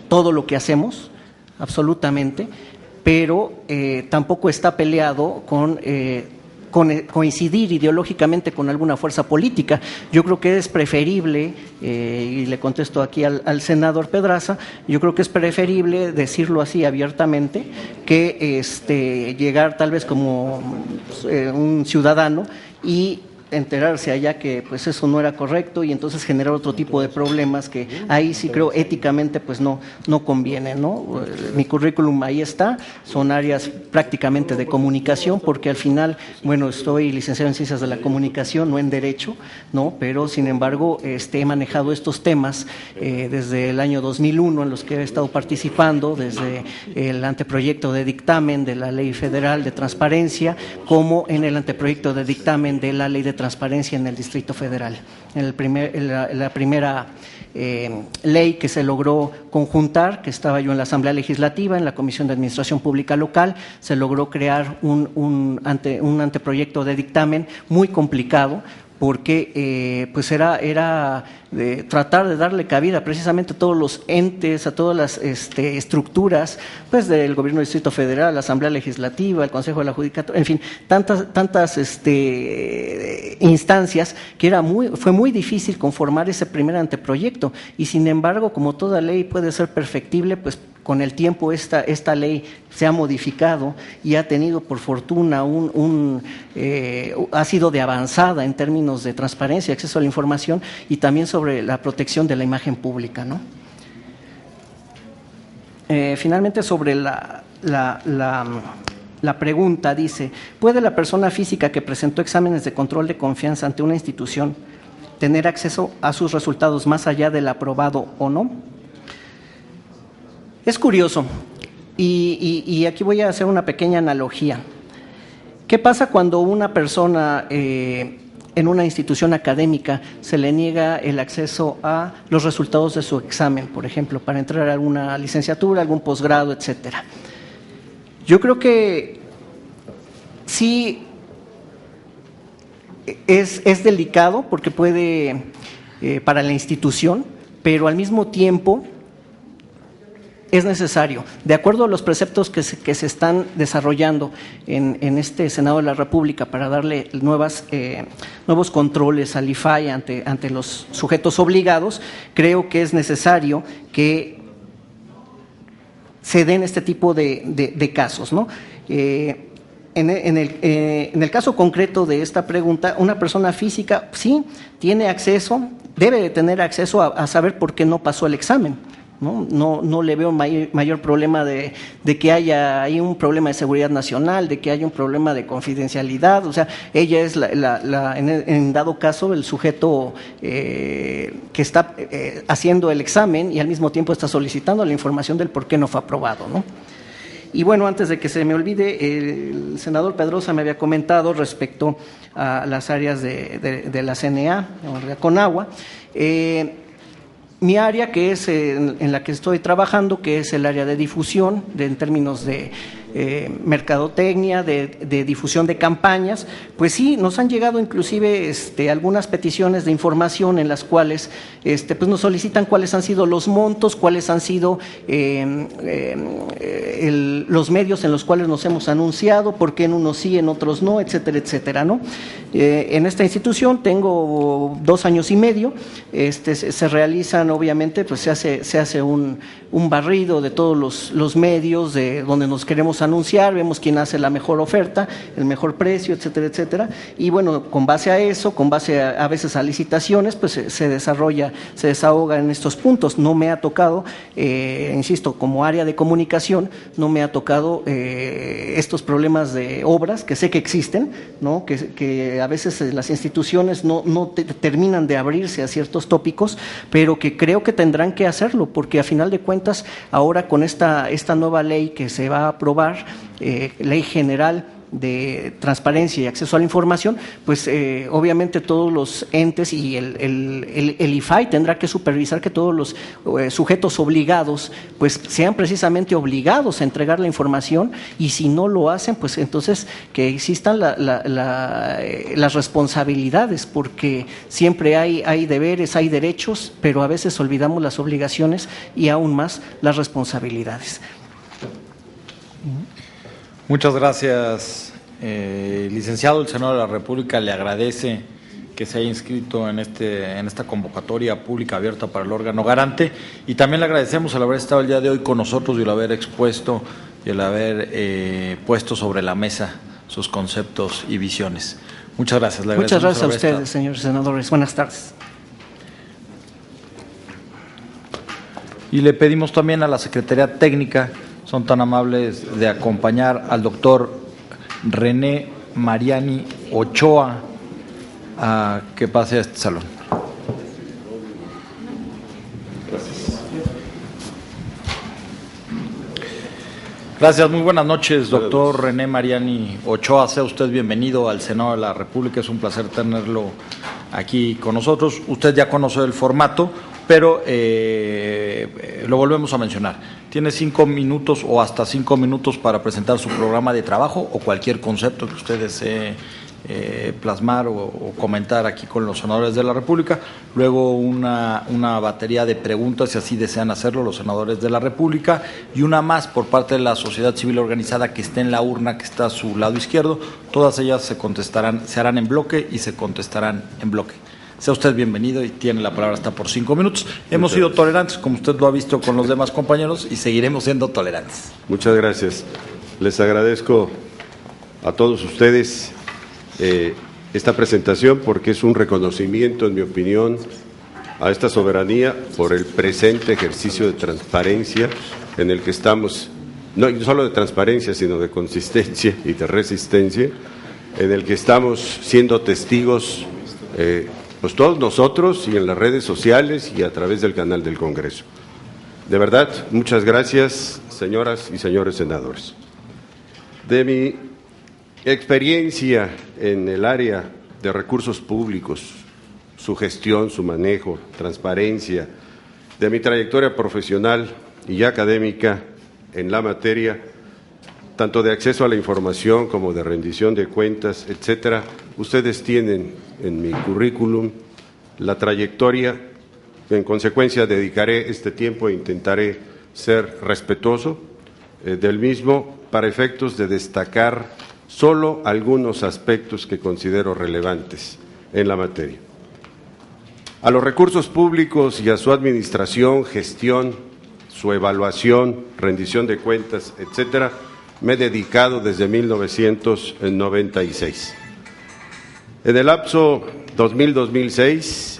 todo lo que hacemos, absolutamente, pero tampoco está peleado con coincidir ideológicamente con alguna fuerza política. Yo creo que es preferible, y le contesto aquí al senador Pedraza, yo creo que es preferible decirlo así abiertamente que llegar tal vez como un ciudadano y enterarse allá que pues eso no era correcto y entonces generar otro tipo de problemas que ahí sí creo éticamente pues no conviene, ¿no? Mi currículum ahí está, son áreas prácticamente de comunicación porque al final, bueno, estoy licenciado en Ciencias de la Comunicación, no en Derecho, ¿no? Pero sin embargo he manejado estos temas desde el año 2001 en los que he estado participando, desde el anteproyecto de dictamen de la Ley Federal de Transparencia como en el anteproyecto de dictamen de la Ley de Transparencia en el Distrito Federal. En la primera ley que se logró conjuntar, que estaba yo en la Asamblea Legislativa, en la Comisión de Administración Pública Local, se logró crear un anteproyecto de dictamen muy complicado, porque pues era tratar de darle cabida precisamente a todos los entes, a todas las estructuras pues del Gobierno del Distrito Federal, la Asamblea Legislativa, el Consejo de la Judicatura, en fin, tantas instancias que fue muy difícil conformar ese primer anteproyecto y sin embargo, como toda ley puede ser perfectible, pues con el tiempo esta ley se ha modificado y ha tenido por fortuna ha sido de avanzada en términos de transparencia, acceso a la información y también sobre la protección de la imagen pública, ¿no? Finalmente sobre la pregunta dice, ¿puede la persona física que presentó exámenes de control de confianza ante una institución tener acceso a sus resultados más allá del aprobado o no? Es curioso, y aquí voy a hacer una pequeña analogía. ¿Qué pasa cuando una persona en una institución académica se le niega el acceso a los resultados de su examen, por ejemplo, para entrar a alguna licenciatura, algún posgrado, etcétera? Yo creo que sí es delicado porque puede para la institución, pero al mismo tiempo es necesario, de acuerdo a los preceptos que se están desarrollando en este Senado de la República para darle nuevos controles al IFAI ante los sujetos obligados, creo que es necesario que se den este tipo de casos, ¿no? En el caso concreto de esta pregunta, una persona física sí tiene acceso, debe de tener acceso a saber por qué no pasó el examen. No le veo mayor problema de que haya ahí un problema de seguridad nacional, de que haya un problema de confidencialidad. O sea, ella es en dado caso el sujeto que está haciendo el examen y al mismo tiempo está solicitando la información del por qué no fue aprobado, ¿no? Y bueno, antes de que se me olvide, el senador Pedrosa me había comentado respecto a las áreas de la CNA, o de Conagua. Mi área, que es en la que estoy trabajando, que es el área de difusión, en términos de mercadotecnia, de difusión de campañas, pues sí, nos han llegado inclusive algunas peticiones de información en las cuales pues nos solicitan cuáles han sido los montos, cuáles han sido los medios en los cuales nos hemos anunciado, por qué en unos sí, en otros no, etcétera, etcétera, ¿no? En esta institución tengo 2 años y medio, se realizan, obviamente, pues se hace un barrido de todos los medios de donde nos queremos anunciar, vemos quién hace la mejor oferta, el mejor precio, etcétera, etcétera, y bueno, con base a eso, con base a veces a licitaciones, pues se desahoga en estos puntos. No me ha tocado, insisto, como área de comunicación, no me ha tocado estos problemas de obras, que sé que existen, ¿no? Que a veces las instituciones no terminan de abrirse a ciertos tópicos, pero que creo que tendrán que hacerlo, porque a final de cuentas, ahora con esta nueva ley que se va a aprobar, ley general de transparencia y acceso a la información, pues obviamente todos los entes y el IFAI tendrá que supervisar que todos los sujetos obligados pues sean precisamente obligados a entregar la información, y si no lo hacen, pues entonces que existan las responsabilidades, porque siempre hay deberes, hay derechos, pero a veces olvidamos las obligaciones y aún más las responsabilidades. Muchas gracias, licenciado. El Senado de la República le agradece que se haya inscrito en esta convocatoria pública abierta para el órgano garante, y también le agradecemos el haber estado el día de hoy con nosotros y el haber expuesto y el haber puesto sobre la mesa sus conceptos y visiones. Muchas gracias. Muchas gracias a ustedes, señores senadores. Buenas tardes. Y le pedimos también a la Secretaría Técnica, son tan amables de acompañar al doctor René Mariani Ochoa a que pase a este salón. Gracias, muy buenas noches, doctor René Mariani Ochoa. Sea usted bienvenido al Senado de la República, es un placer tenerlo aquí con nosotros. Usted ya conoce el formato, pero lo volvemos a mencionar. Tiene 5 minutos o hasta 5 minutos para presentar su programa de trabajo o cualquier concepto que usted desee plasmar o comentar aquí con los senadores de la República. Luego una batería de preguntas, si así desean hacerlo, los senadores de la República, y una más por parte de la sociedad civil organizada que esté en la urna, que está a su lado izquierdo. Todas ellas se harán en bloque y se contestarán en bloque. Sea usted bienvenido y tiene la palabra hasta por 5 minutos. Hemos sido tolerantes, como usted lo ha visto con los demás compañeros, y seguiremos siendo tolerantes. Muchas gracias. Les agradezco a todos ustedes esta presentación, porque es un reconocimiento, en mi opinión, a esta soberanía por el presente ejercicio de transparencia en el que estamos, no solo de transparencia, sino de consistencia y de resistencia, en el que estamos siendo testigos pues todos nosotros, y en las redes sociales y a través del canal del Congreso. De verdad, muchas gracias, señoras y señores senadores. De mi experiencia en el área de recursos públicos, su gestión, su manejo, transparencia, de mi trayectoria profesional y académica en la materia, tanto de acceso a la información como de rendición de cuentas, etcétera, ustedes tienen en mi currículum la trayectoria. En consecuencia, dedicaré este tiempo e intentaré ser respetuoso del mismo para efectos de destacar solo algunos aspectos que considero relevantes en la materia. A los recursos públicos y a su administración, gestión, su evaluación, rendición de cuentas, etcétera, me he dedicado desde 1996. En el lapso 2000-2006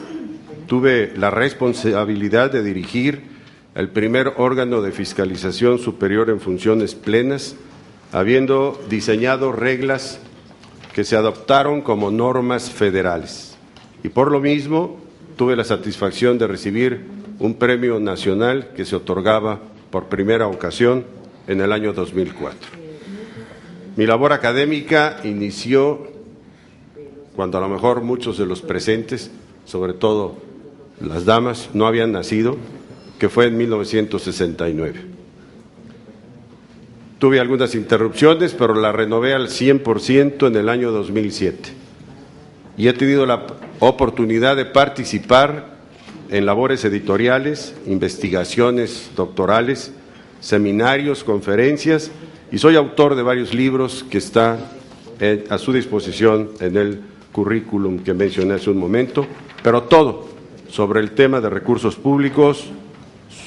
tuve la responsabilidad de dirigir el primer órgano de fiscalización superior en funciones plenas, habiendo diseñado reglas que se adoptaron como normas federales. Y por lo mismo tuve la satisfacción de recibir un premio nacional que se otorgaba por primera ocasión en el año 2004. Mi labor académica inició cuando a lo mejor muchos de los presentes, sobre todo las damas no habían nacido, que fue en 1969. Tuve algunas interrupciones, pero la renové al 100% en el año 2007. Y he tenido la oportunidad de participar en labores editoriales, investigaciones doctorales, seminarios, conferencias, y soy autor de varios libros que están a su disposición en el currículum que mencioné hace un momento, pero todo sobre el tema de recursos públicos,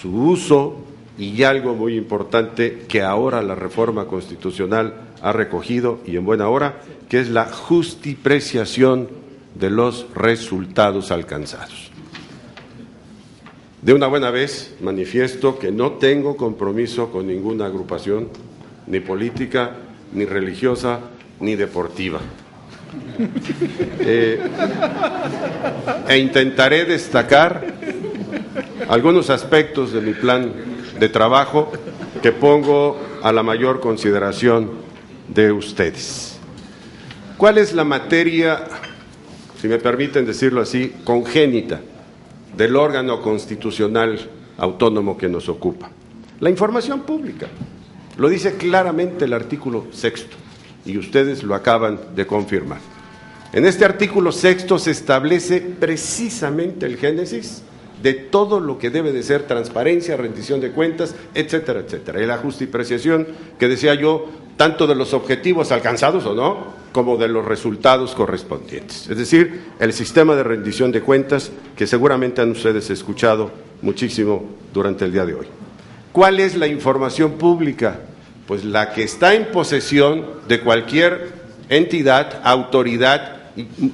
su uso y algo muy importante que ahora la reforma constitucional ha recogido y en buena hora, que es la justipreciación de los resultados alcanzados. De una buena vez manifiesto que no tengo compromiso con ninguna agrupación, ni política, ni religiosa, ni deportiva. E intentaré destacar algunos aspectos de mi plan de trabajo que pongo a la mayor consideración de ustedes. ¿Cuál es la materia, si me permiten decirlo así, congénita del órgano constitucional autónomo que nos ocupa? La información pública. Lo dice claramente el artículo 6 y ustedes lo acaban de confirmar. En este artículo 6 se establece precisamente el génesis de todo lo que debe de ser transparencia, rendición de cuentas, etcétera, etcétera. Y la justipreciación que decía yo, tanto de los objetivos alcanzados o no, como de los resultados correspondientes. Es decir, el sistema de rendición de cuentas que seguramente han ustedes escuchado muchísimo durante el día de hoy. ¿Cuál es la información pública? Pues la que está en posesión de cualquier entidad, autoridad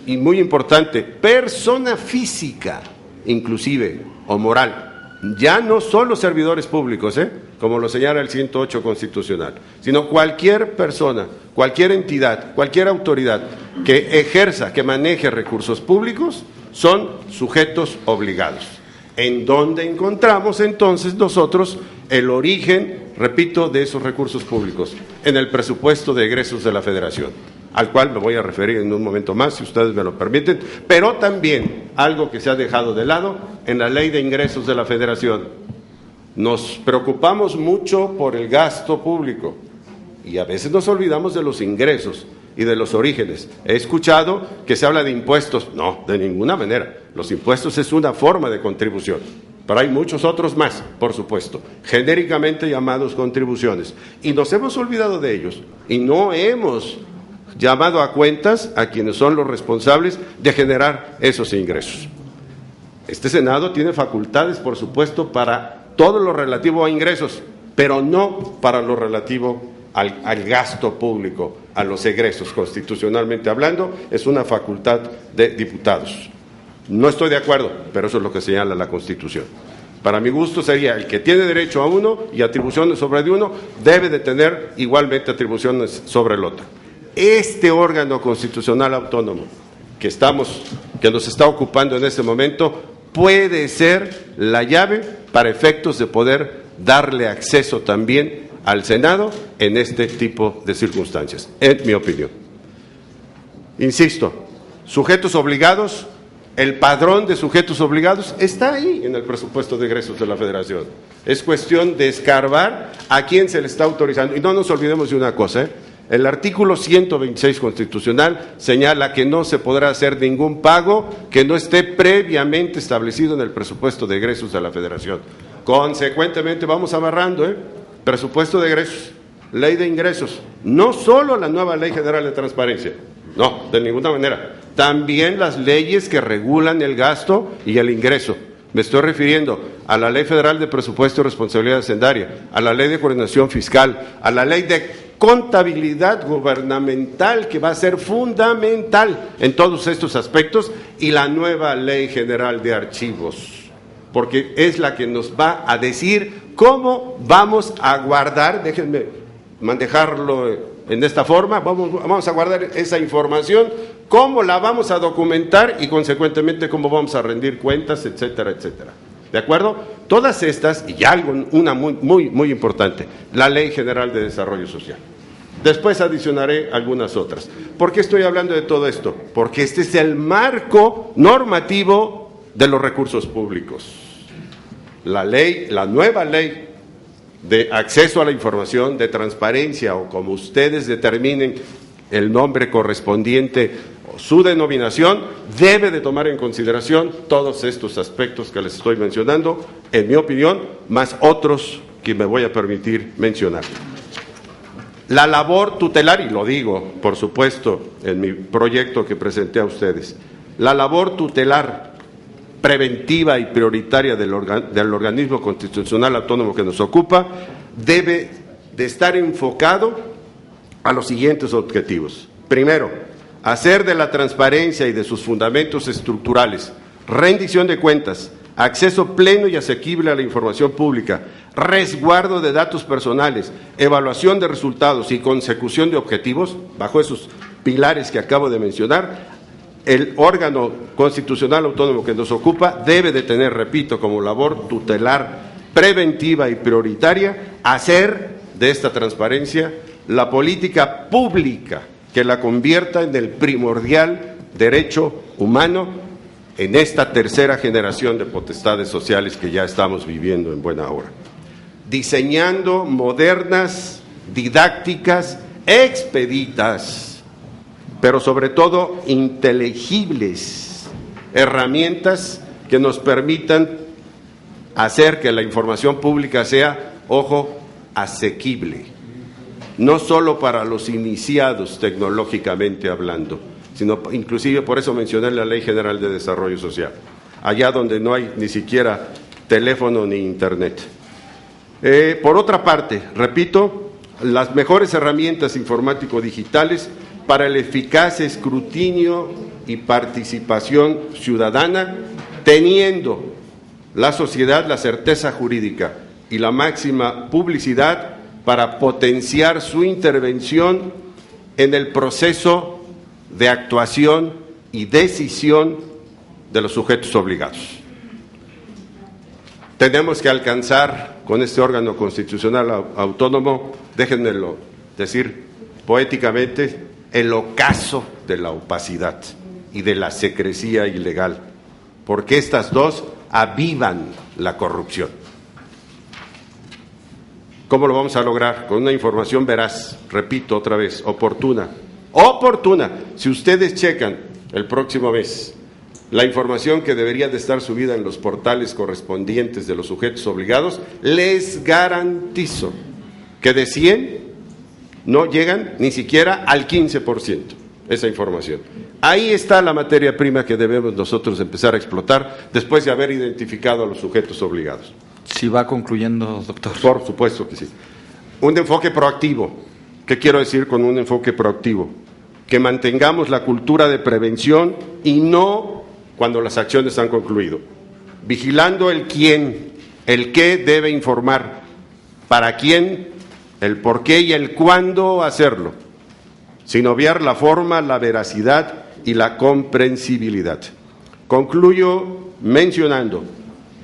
y muy importante, persona física, inclusive, o moral. Ya no solo servidores públicos, como lo señala el 108 constitucional, sino cualquier persona, cualquier entidad, cualquier autoridad que ejerza, que maneje recursos públicos, son sujetos obligados. ¿En dónde encontramos entonces nosotros el origen, repito, de esos recursos públicos? En el presupuesto de egresos de la Federación, al cual me voy a referir en un momento más, si ustedes me lo permiten, pero también algo que se ha dejado de lado en la Ley de Ingresos de la Federación. Nos preocupamos mucho por el gasto público y a veces nos olvidamos de los ingresos y de los orígenes. He escuchado que se habla de impuestos. No, de ninguna manera. Los impuestos es una forma de contribución, pero hay muchos otros más, por supuesto, genéricamente llamados contribuciones. Y nos hemos olvidado de ellos y no hemos llamado a cuentas a quienes son los responsables de generar esos ingresos. Este Senado tiene facultades, por supuesto, para todo lo relativo a ingresos, pero no para lo relativo al gasto público, a los egresos. Constitucionalmente hablando, es una facultad de diputados. No estoy de acuerdo, pero eso es lo que señala la Constitución. Para mi gusto sería el que tiene derecho a uno y atribuciones sobre de uno, debe de tener igualmente atribuciones sobre el otro. Este órgano constitucional autónomo que nos está ocupando en este momento puede ser la llave para efectos de poder darle acceso también al Senado en este tipo de circunstancias, en mi opinión. Insisto, sujetos obligados, el padrón de sujetos obligados está ahí en el presupuesto de egresos de la Federación. Es cuestión de escarbar a quién se le está autorizando. Y no nos olvidemos de una cosa, El artículo 126 constitucional señala que no se podrá hacer ningún pago que no esté previamente establecido en el presupuesto de egresos de la Federación. Consecuentemente vamos amarrando, presupuesto de egresos, ley de ingresos, no solo la nueva Ley General de Transparencia, no, de ninguna manera, también las leyes que regulan el gasto y el ingreso. Me estoy refiriendo a la Ley Federal de Presupuesto y Responsabilidad Hacendaria, a la Ley de Coordinación Fiscal, a la Ley de Contabilidad Gubernamental, que va a ser fundamental en todos estos aspectos, y la nueva Ley General de Archivos, porque es la que nos va a decir cómo vamos a guardar, déjenme manejarlo en esta forma, vamos a guardar esa información, cómo la vamos a documentar y consecuentemente cómo vamos a rendir cuentas, etcétera, etcétera. ¿De acuerdo? Todas estas, y algo, una muy importante, la Ley General de Desarrollo Social. Después adicionaré algunas otras. ¿Por qué estoy hablando de todo esto? Porque este es el marco normativo de los recursos públicos. La nueva ley de acceso a la información, de transparencia, o como ustedes determinen el nombre correspondiente o su denominación, debe de tomar en consideración todos estos aspectos que les estoy mencionando, en mi opinión, más otros que me voy a permitir mencionar. La labor tutelar, y lo digo, por supuesto, en mi proyecto que presenté a ustedes, la labor tutelar preventiva y prioritaria del organismo constitucional autónomo que nos ocupa debe de estar enfocado a los siguientes objetivos. Primero, hacer de la transparencia y de sus fundamentos estructurales, rendición de cuentas, acceso pleno y asequible a la información pública, resguardo de datos personales, evaluación de resultados y consecución de objetivos, bajo esos pilares que acabo de mencionar, el órgano constitucional autónomo que nos ocupa debe de tener, repito, como labor tutelar preventiva y prioritaria, hacer de esta transparencia la política pública que la convierta en el primordial derecho humano en esta tercera generación de potestades sociales que ya estamos viviendo en buena hora. Diseñando modernas, didácticas, expeditas, pero sobre todo inteligibles, herramientas que nos permitan hacer que la información pública sea, ojo, asequible, no solo para los iniciados tecnológicamente hablando, sino inclusive, por eso mencioné la Ley General de Desarrollo Social, allá donde no hay ni siquiera teléfono ni internet. Por otra parte, repito, las mejores herramientas informático-digitales para el eficaz escrutinio y participación ciudadana, teniendo la sociedad la certeza jurídica y la máxima publicidad para potenciar su intervención en el proceso de actuación y decisión de los sujetos obligados. Tenemos que alcanzar con este órgano constitucional autónomo, déjenmelo decir poéticamente, el ocaso de la opacidad y de la secrecía ilegal, porque estas dos avivan la corrupción. ¿Cómo lo vamos a lograr? Con una información veraz, repito otra vez, oportuna. Si ustedes checan el próximo mes la información que debería de estar subida en los portales correspondientes de los sujetos obligados, les garantizo que de 100 no llegan ni siquiera al 15% esa información. Ahí está la materia prima que debemos nosotros empezar a explotar después de haber identificado a los sujetos obligados. Si va concluyendo, doctor. Por supuesto que sí. Un enfoque proactivo. ¿Qué quiero decir con un enfoque proactivo? Que mantengamos la cultura de prevención y no cuando las acciones han concluido. Vigilando el quién, el qué debe informar, para quién, el por qué y el cuándo hacerlo, sin obviar la forma, la veracidad y la comprensibilidad. Concluyo mencionando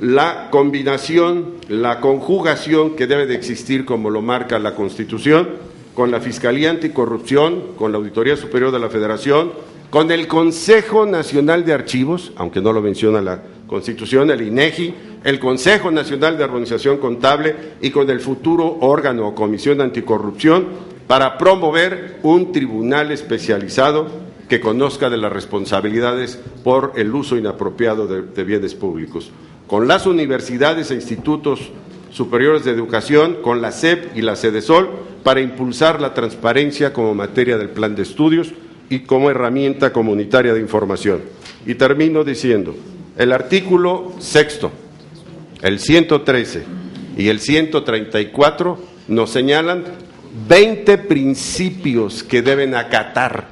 la combinación, la conjugación que debe de existir, como lo marca la Constitución, con la Fiscalía Anticorrupción, con la Auditoría Superior de la Federación, con el Consejo Nacional de Archivos, aunque no lo menciona la Constitución, el INEGI, el Consejo Nacional de Armonización Contable y con el futuro órgano o Comisión Anticorrupción para promover un tribunal especializado que conozca de las responsabilidades por el uso inapropiado de bienes públicos. Con las universidades e institutos superiores de educación, con la SEP y la CEDESOL, para impulsar la transparencia como materia del plan de estudios y como herramienta comunitaria de información. Y termino diciendo, el artículo 6º, el 113 y el 134 nos señalan 20 principios que deben acatar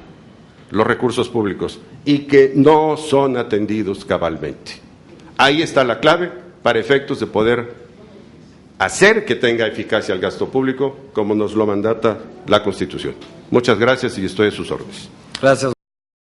los recursos públicos y que no son atendidos cabalmente. Ahí está la clave para efectos de poder hacer que tenga eficacia el gasto público, como nos lo mandata la Constitución. Muchas gracias y estoy a sus órdenes. Gracias.